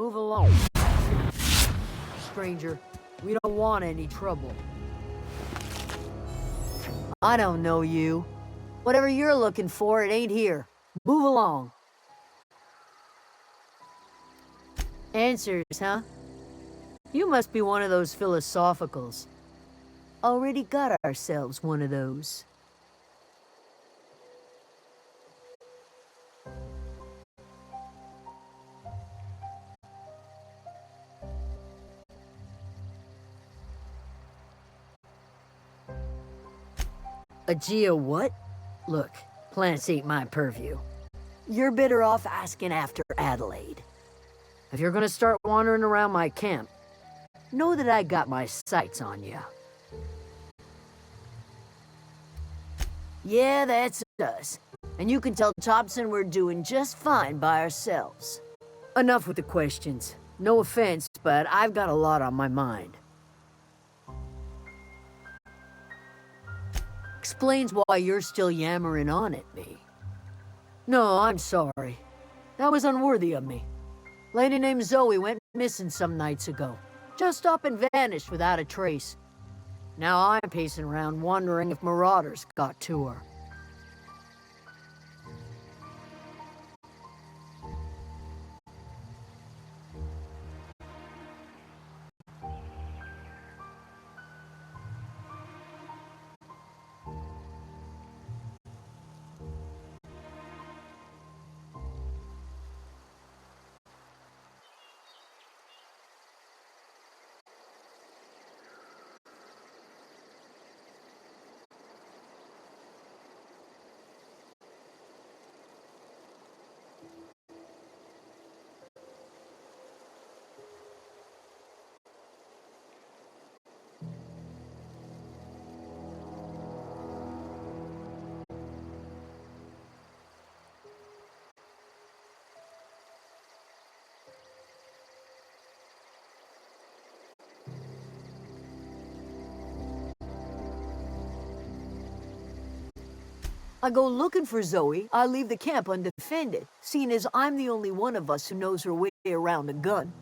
Move along. Stranger, we don't want any trouble. I don't know you. Whatever you're looking for, it ain't here. Move along. Answers, huh? You must be one of those philosophicals. Already got ourselves one of those. A geo what? Look, plants ain't my purview. You're better off asking after Adelaide. If you're gonna start wandering around my camp, know that I got my sights on you. Yeah, that's us. And you can tell Thompson we're doing just fine by ourselves. Enough with the questions. No offense, but I've got a lot on my mind. Explains why you're still yammering on at me. No, I'm sorry. That was unworthy of me. Lady named Zoe went missing some nights ago. Just up and vanished without a trace. Now I'm pacing around wondering if marauders got to her. I go looking for Zoe, I leave the camp undefended, seeing as I'm the only one of us who knows her way around a gun.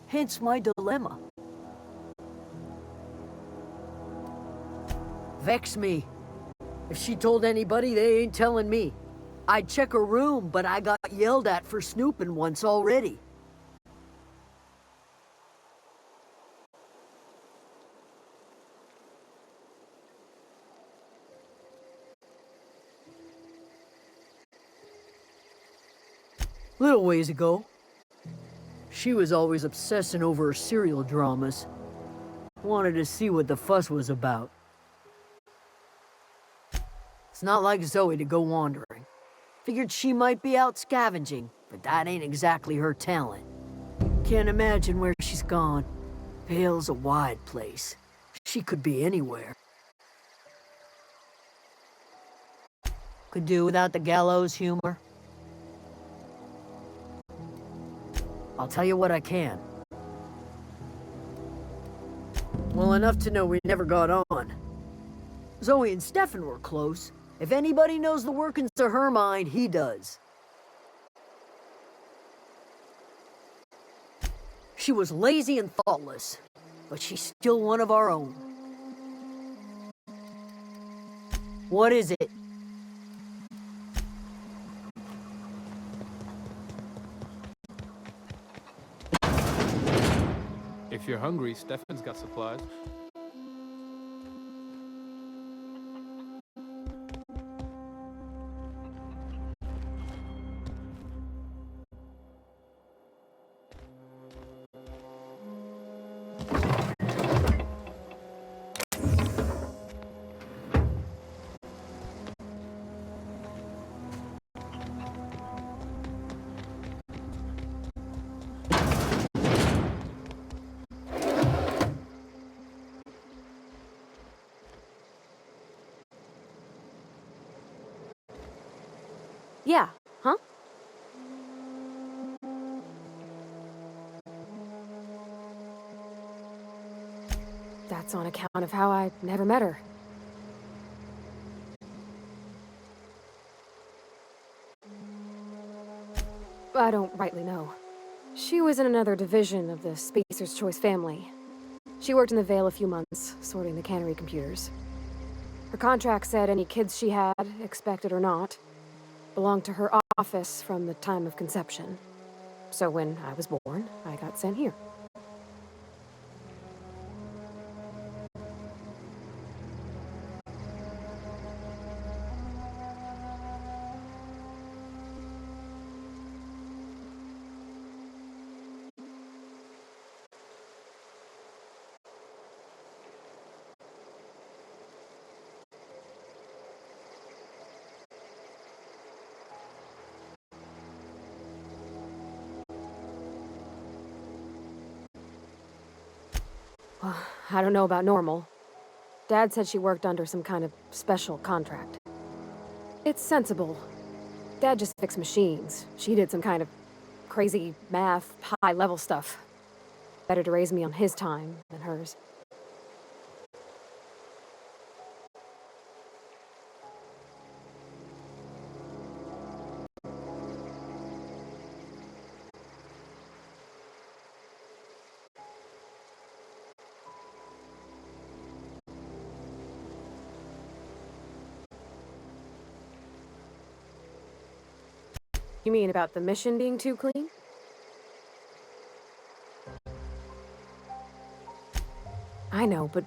Hence my dilemma. Vex me. If she told anybody, they ain't telling me. I'd check her room, but I got yelled at for snooping once already. Little ways ago, she was always obsessing over her serial dramas. Wanted to see what the fuss was about. It's not like Zoe to go wandering. Figured she might be out scavenging, but that ain't exactly her talent. Can't imagine where she's gone. Vale's a wide place. She could be anywhere. Could do without the gallows humor. I'll tell you what I can. Well, enough to know we never got on. Zoe and Stefan were close. If anybody knows the workings of her mind, he does. She was lazy and thoughtless, but she's still one of our own. What is it? If you're hungry, Stefan's got supplies. Yeah, huh? That's on account of how I never met her. I don't rightly know. She was in another division of the Spacer's Choice family. She worked in the Vale a few months, sorting the cannery computers. Her contract said any kids she had, expected or not, belonged to her office from the time of conception. So when I was born, I got sent here. Well, I don't know about normal. Dad said she worked under some kind of special contract. It's sensible. Dad just fixed machines. She did some kind of crazy math, high-level stuff. Better to raise me on his time than hers. You mean about the mission being too clean? I know, but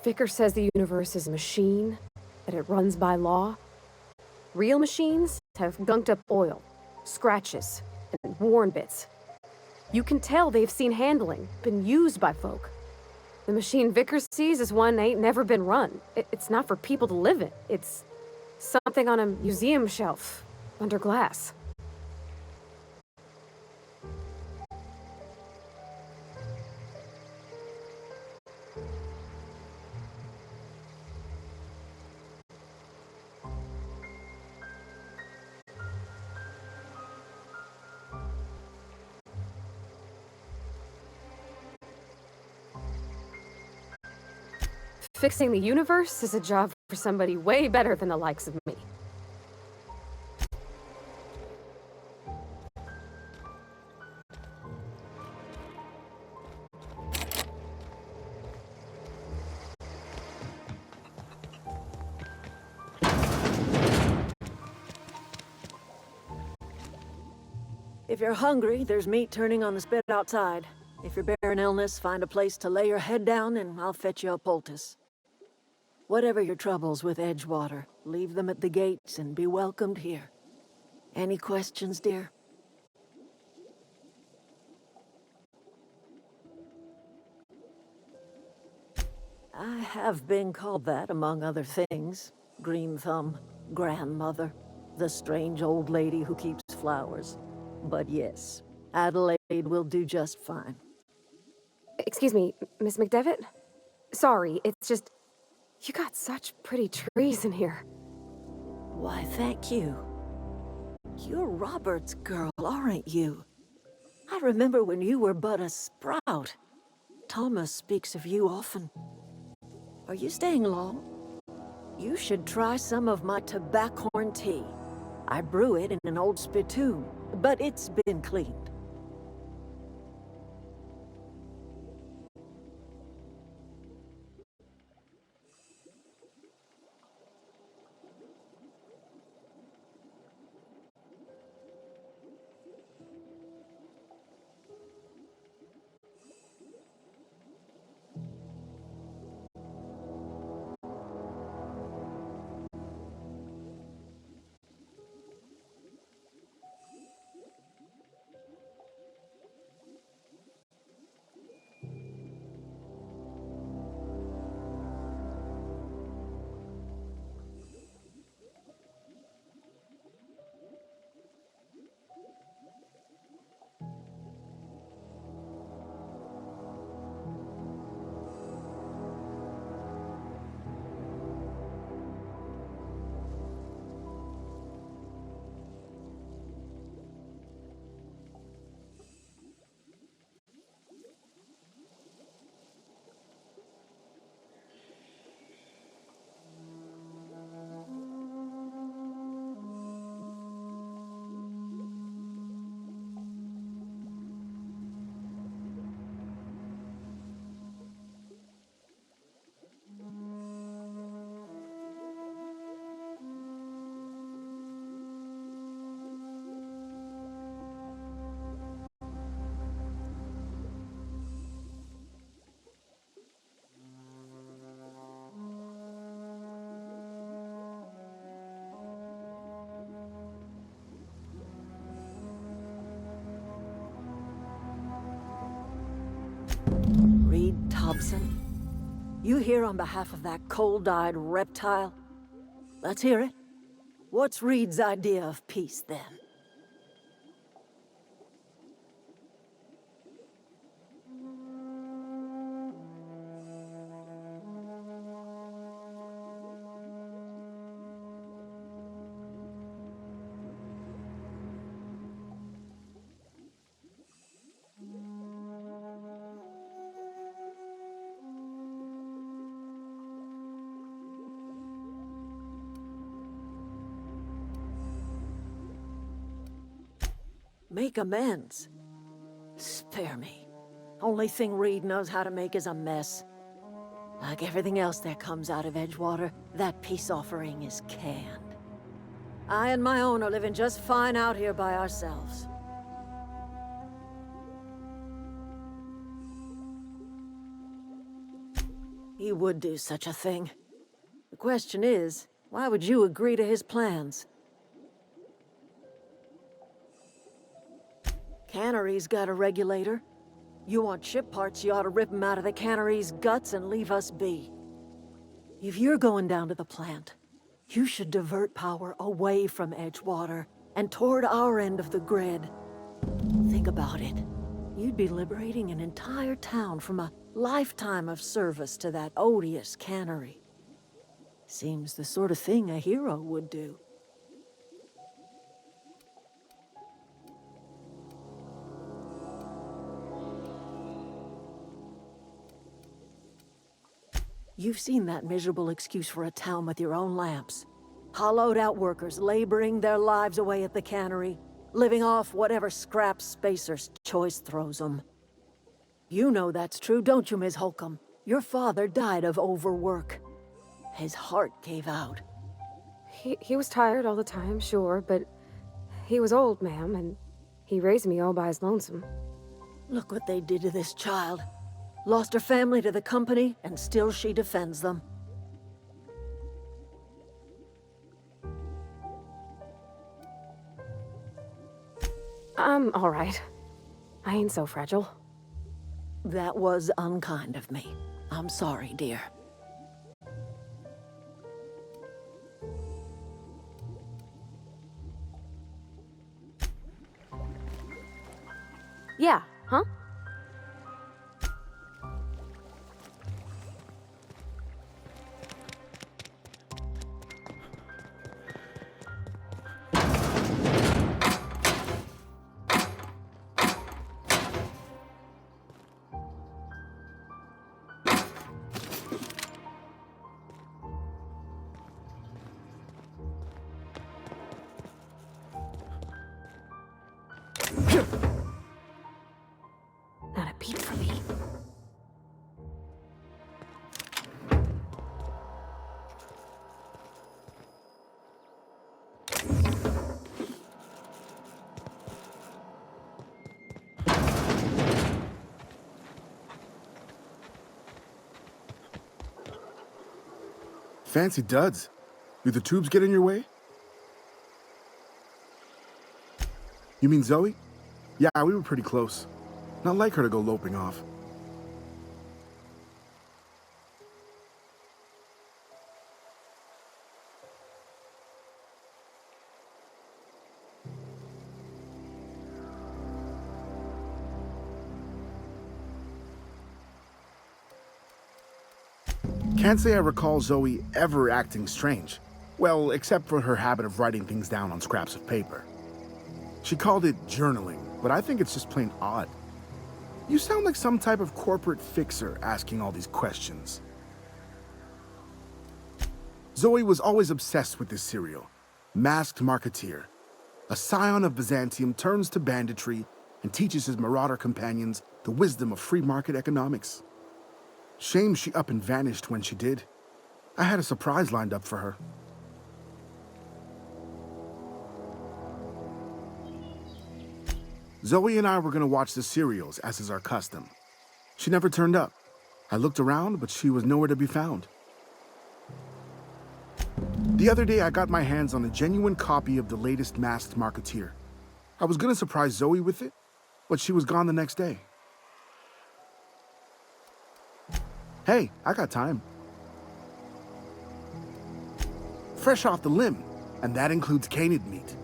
Vicker says the universe is a machine, that it runs by law. Real machines have gunked up oil, scratches, and worn bits. You can tell they've seen handling, been used by folk. The machine Vicker sees is one ain't never been run. It's not for people to live in. It's something on a museum shelf, under glass. Fixing the universe is a job for somebody way better than the likes of me. If you're hungry, there's meat turning on the spit outside. If you're bearing illness, find a place to lay your head down and I'll fetch you a poultice. Whatever your troubles with Edgewater, leave them at the gates and be welcomed here. Any questions, dear? I have been called that, among other things. Green Thumb, grandmother, the strange old lady who keeps flowers. But yes, Adelaide will do just fine. Excuse me, Miss McDevitt? Sorry, it's just... You got such pretty trees in here. Why, thank you. You're Robert's girl, aren't you? I remember when you were but a sprout. Thomas speaks of you often. Are you staying long? You should try some of my tobaccorn tea. I brew it in an old spittoon, but it's been cleaned. Hobson? You here on behalf of that cold-eyed reptile? Let's hear it. What's Reed's idea of peace, then? Make amends? Spare me. Only thing Reed knows how to make is a mess. Like everything else that comes out of Edgewater, that peace offering is canned. I and my own are living just fine out here by ourselves. He would do such a thing. The question is, why would you agree to his plans? Cannery's got a regulator. You want ship parts, you ought to rip them out of the cannery's guts and leave us be. If you're going down to the plant, you should divert power away from Edgewater and toward our end of the grid. Think about it. You'd be liberating an entire town from a lifetime of service to that odious cannery. Seems the sort of thing a hero would do. You've seen that miserable excuse for a town with your own lamps. Hollowed out workers laboring their lives away at the cannery, living off whatever scraps Spacer's Choice throws them. You know that's true, don't you, Ms. Holcomb? Your father died of overwork. His heart gave out. He was tired all the time, sure, but he was old, ma'am, and he raised me all by his lonesome. Look what they did to this child. Lost her family to the company, and still she defends them. I'm all right. I ain't so fragile. That was unkind of me. I'm sorry, dear. Yeah, huh? Not a peep for me. Fancy duds. Do the tubes get in your way? You mean Zoe? Yeah, we were pretty close. Not like her to go loping off. Can't say I recall Zoe ever acting strange. Well, except for her habit of writing things down on scraps of paper. She called it journaling, but I think it's just plain odd. You sound like some type of corporate fixer asking all these questions. Zoe was always obsessed with this serial, Masked Marketeer. A scion of Byzantium turns to banditry and teaches his marauder companions the wisdom of free market economics. Shame she up and vanished when she did. I had a surprise lined up for her. Zoe and I were going to watch the serials, as is our custom. She never turned up. I looked around, but she was nowhere to be found. The other day, I got my hands on a genuine copy of the latest Masked Marketeer. I was going to surprise Zoe with it, but she was gone the next day. Hey, I got time. Fresh off the limb, and that includes canid meat.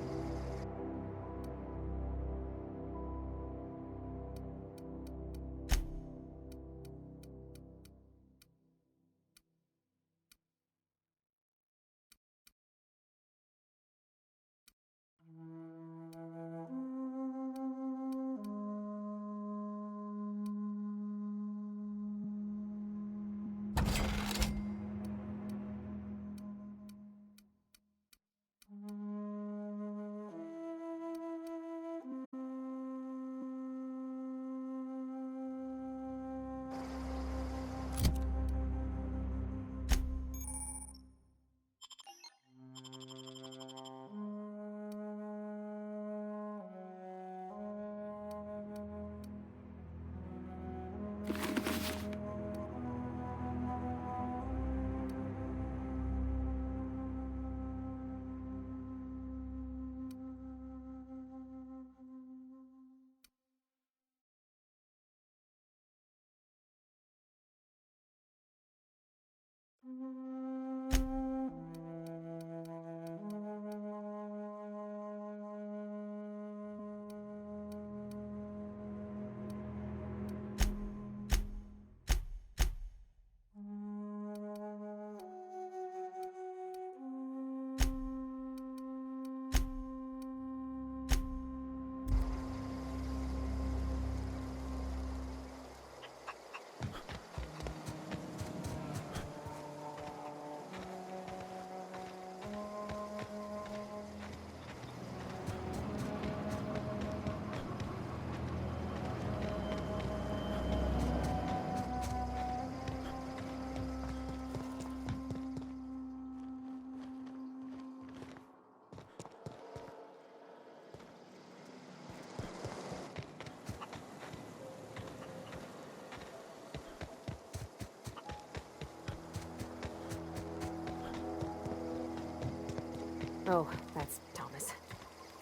Oh, that's Thomas.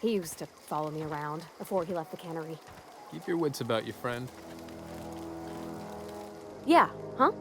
He used to follow me around before he left the cannery. Keep your wits about you, friend. Yeah, huh?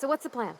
So what's the plan?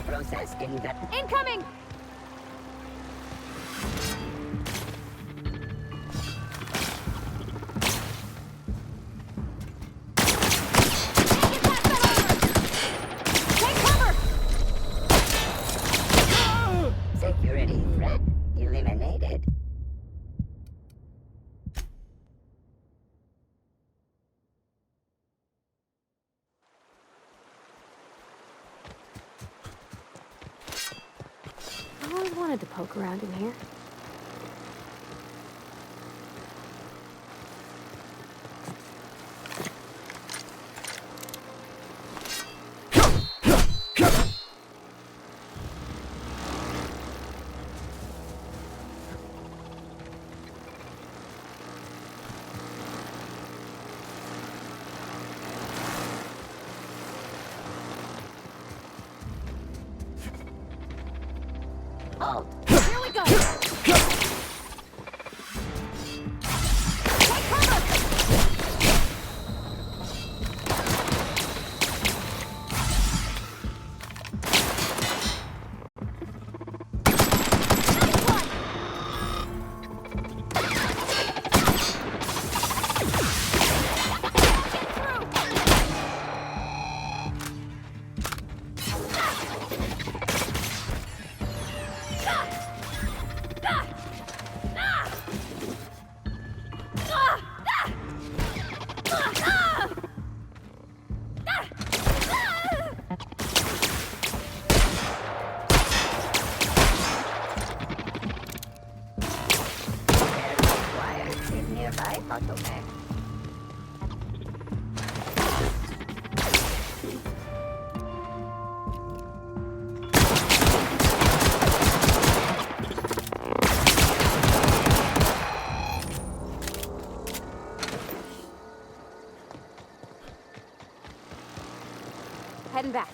Processing that. Incoming! Security threat eliminated. I always wanted to poke around in here. Halt. Here we go! Take cover! Nearby bottleneck. Heading back.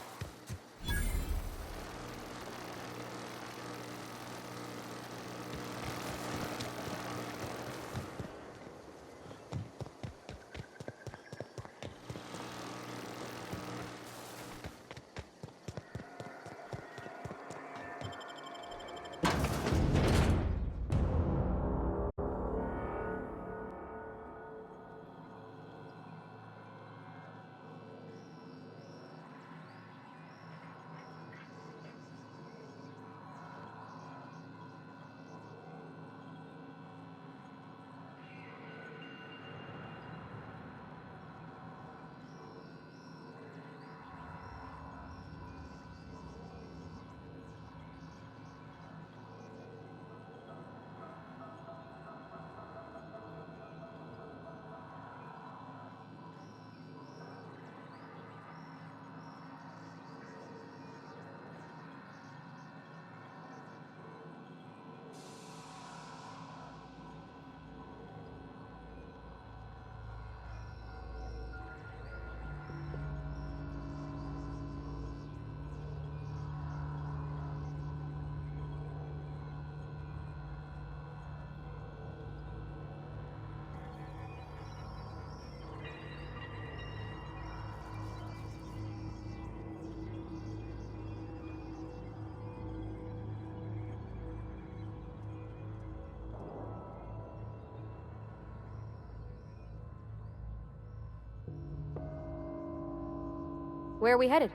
Where are we headed?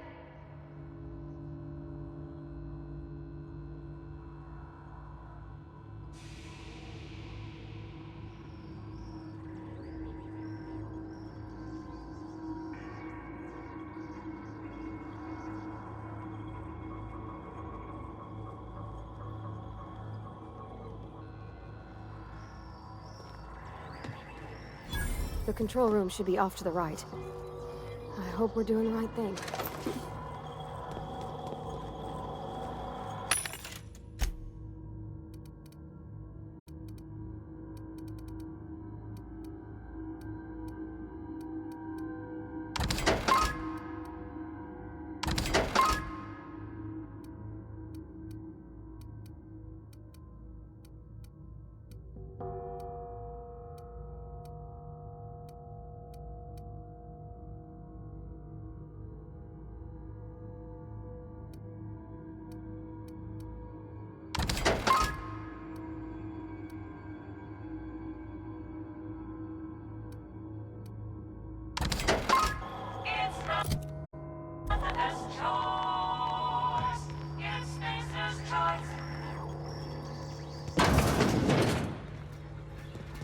The control room should be off to the right. I hope we're doing the right thing.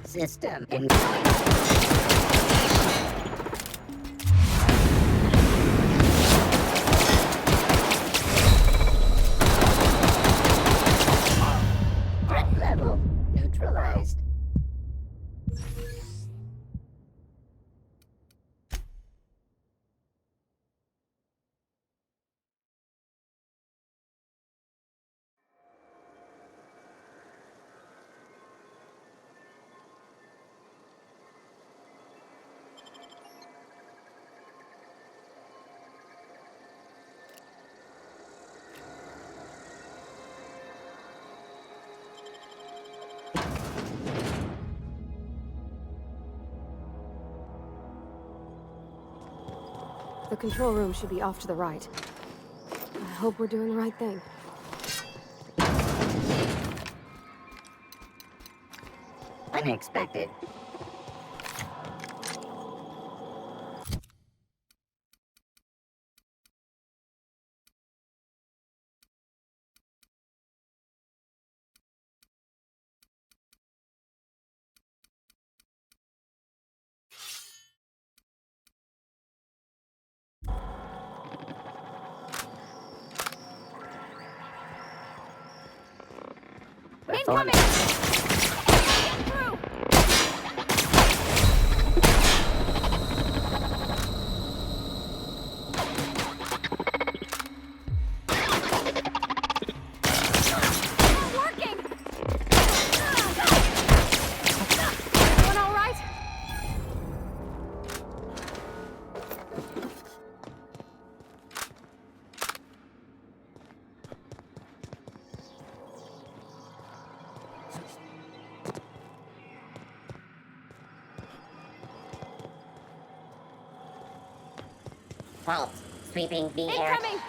System threat level neutralized. The control room should be off to the right. I hope we're doing the right thing. Unexpected. Incoming! Halt. Sweeping the air. Incoming!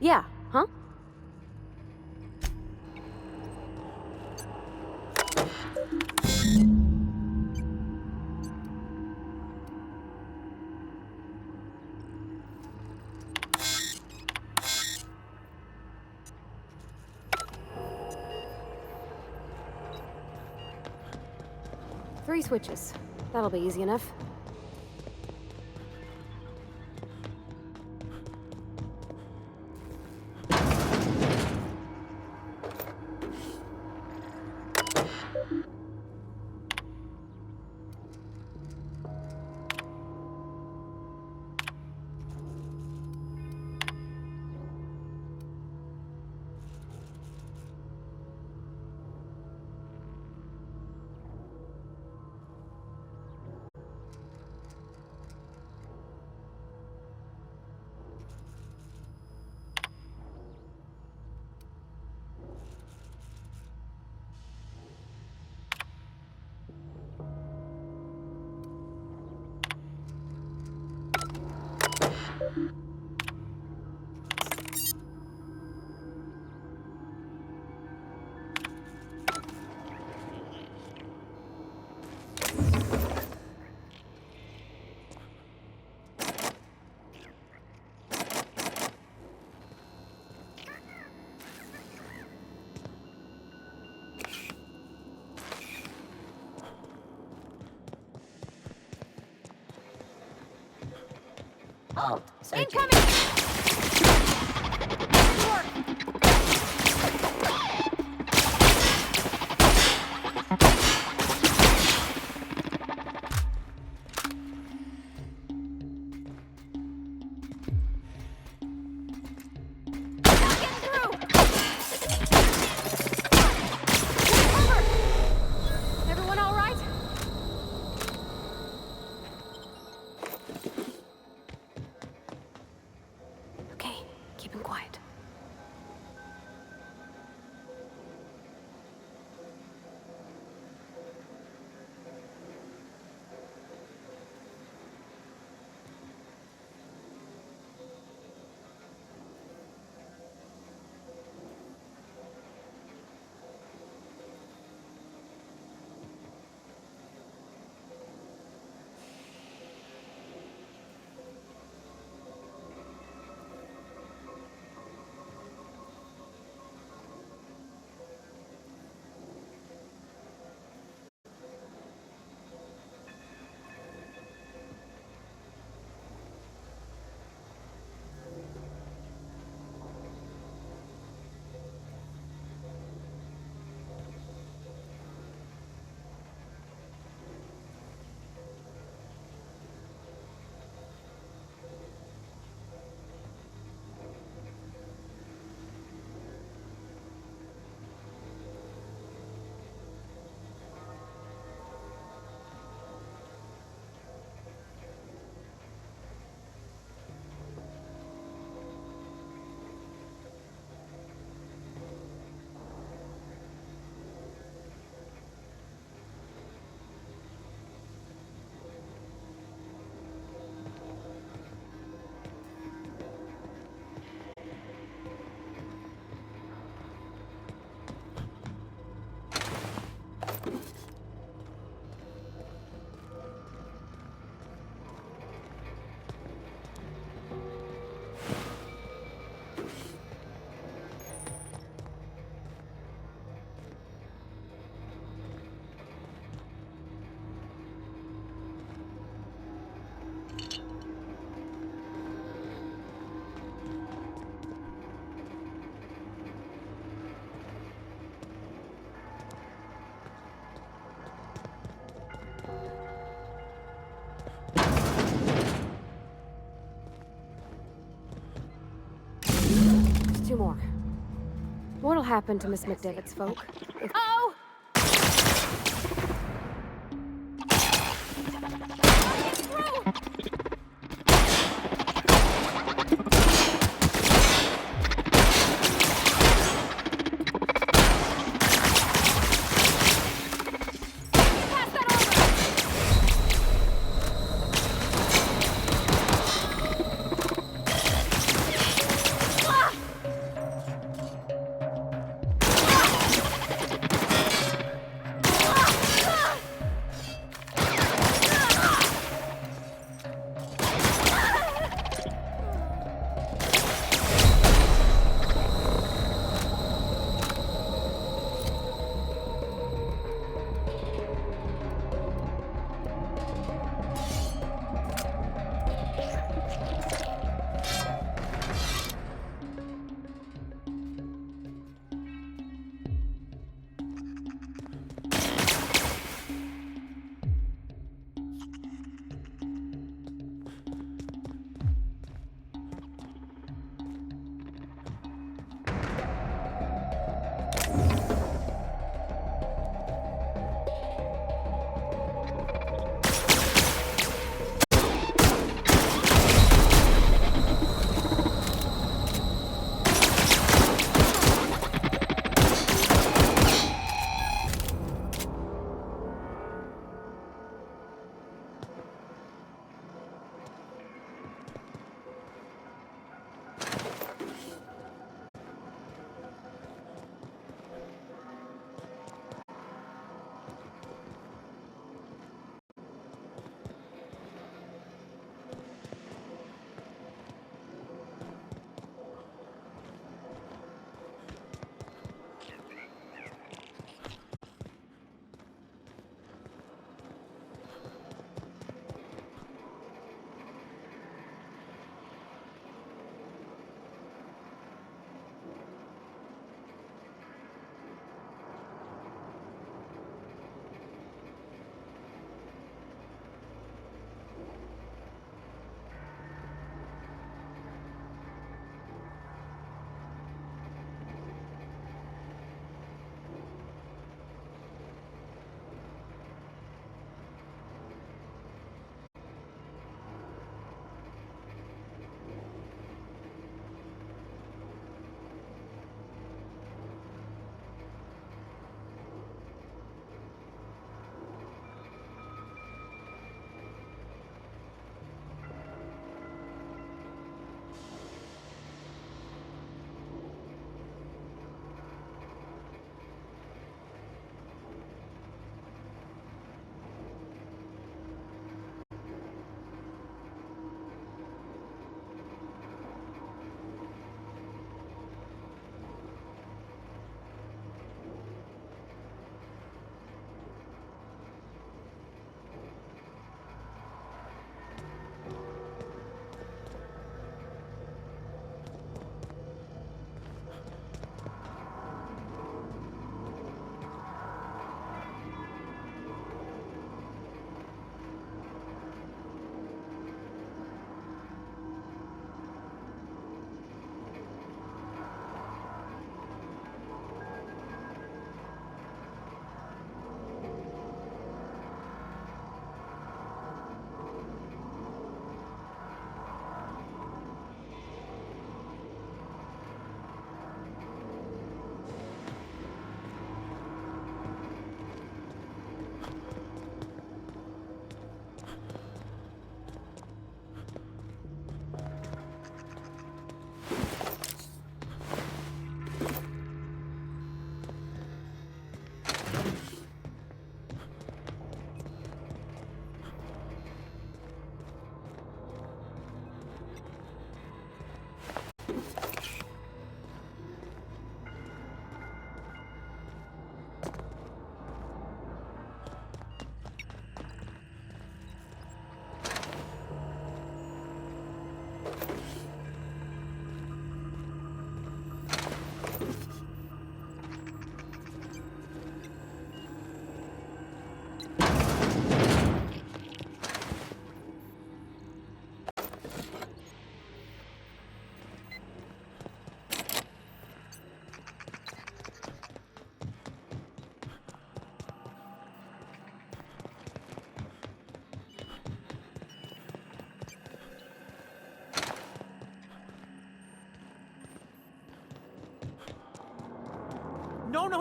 Yeah, huh? Three switches. That'll be easy enough. Halt. Incoming! Everyone all right? Okay, keep him quiet. Two more. What'll happen to Miss McDevitt's folk? Oh!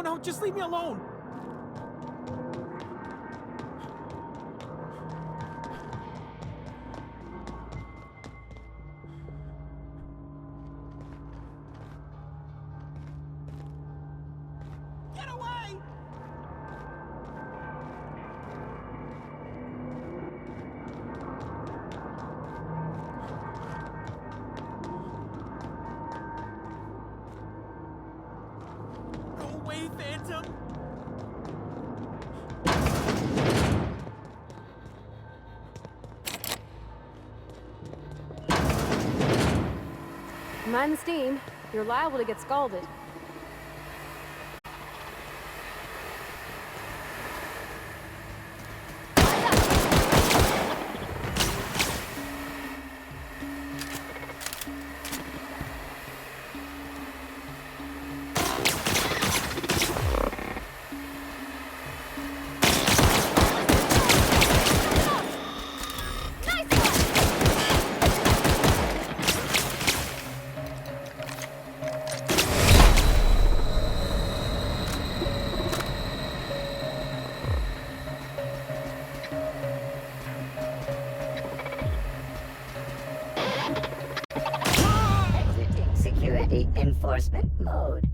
no, just leave me alone. Get away! Go away, Phantom! Mind the steam. You're liable to get scalded. Exiting security enforcement mode.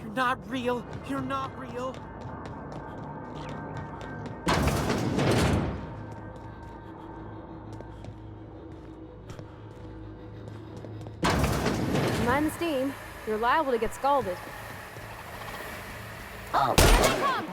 You're not real. You're not real. Mind the steam. You're liable to get scalded. Oh, Here they come!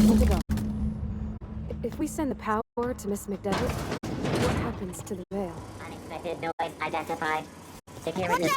Good to go. If we send the power to Miss McDevitt, what happens to the veil? Unexpected noise identified. Security.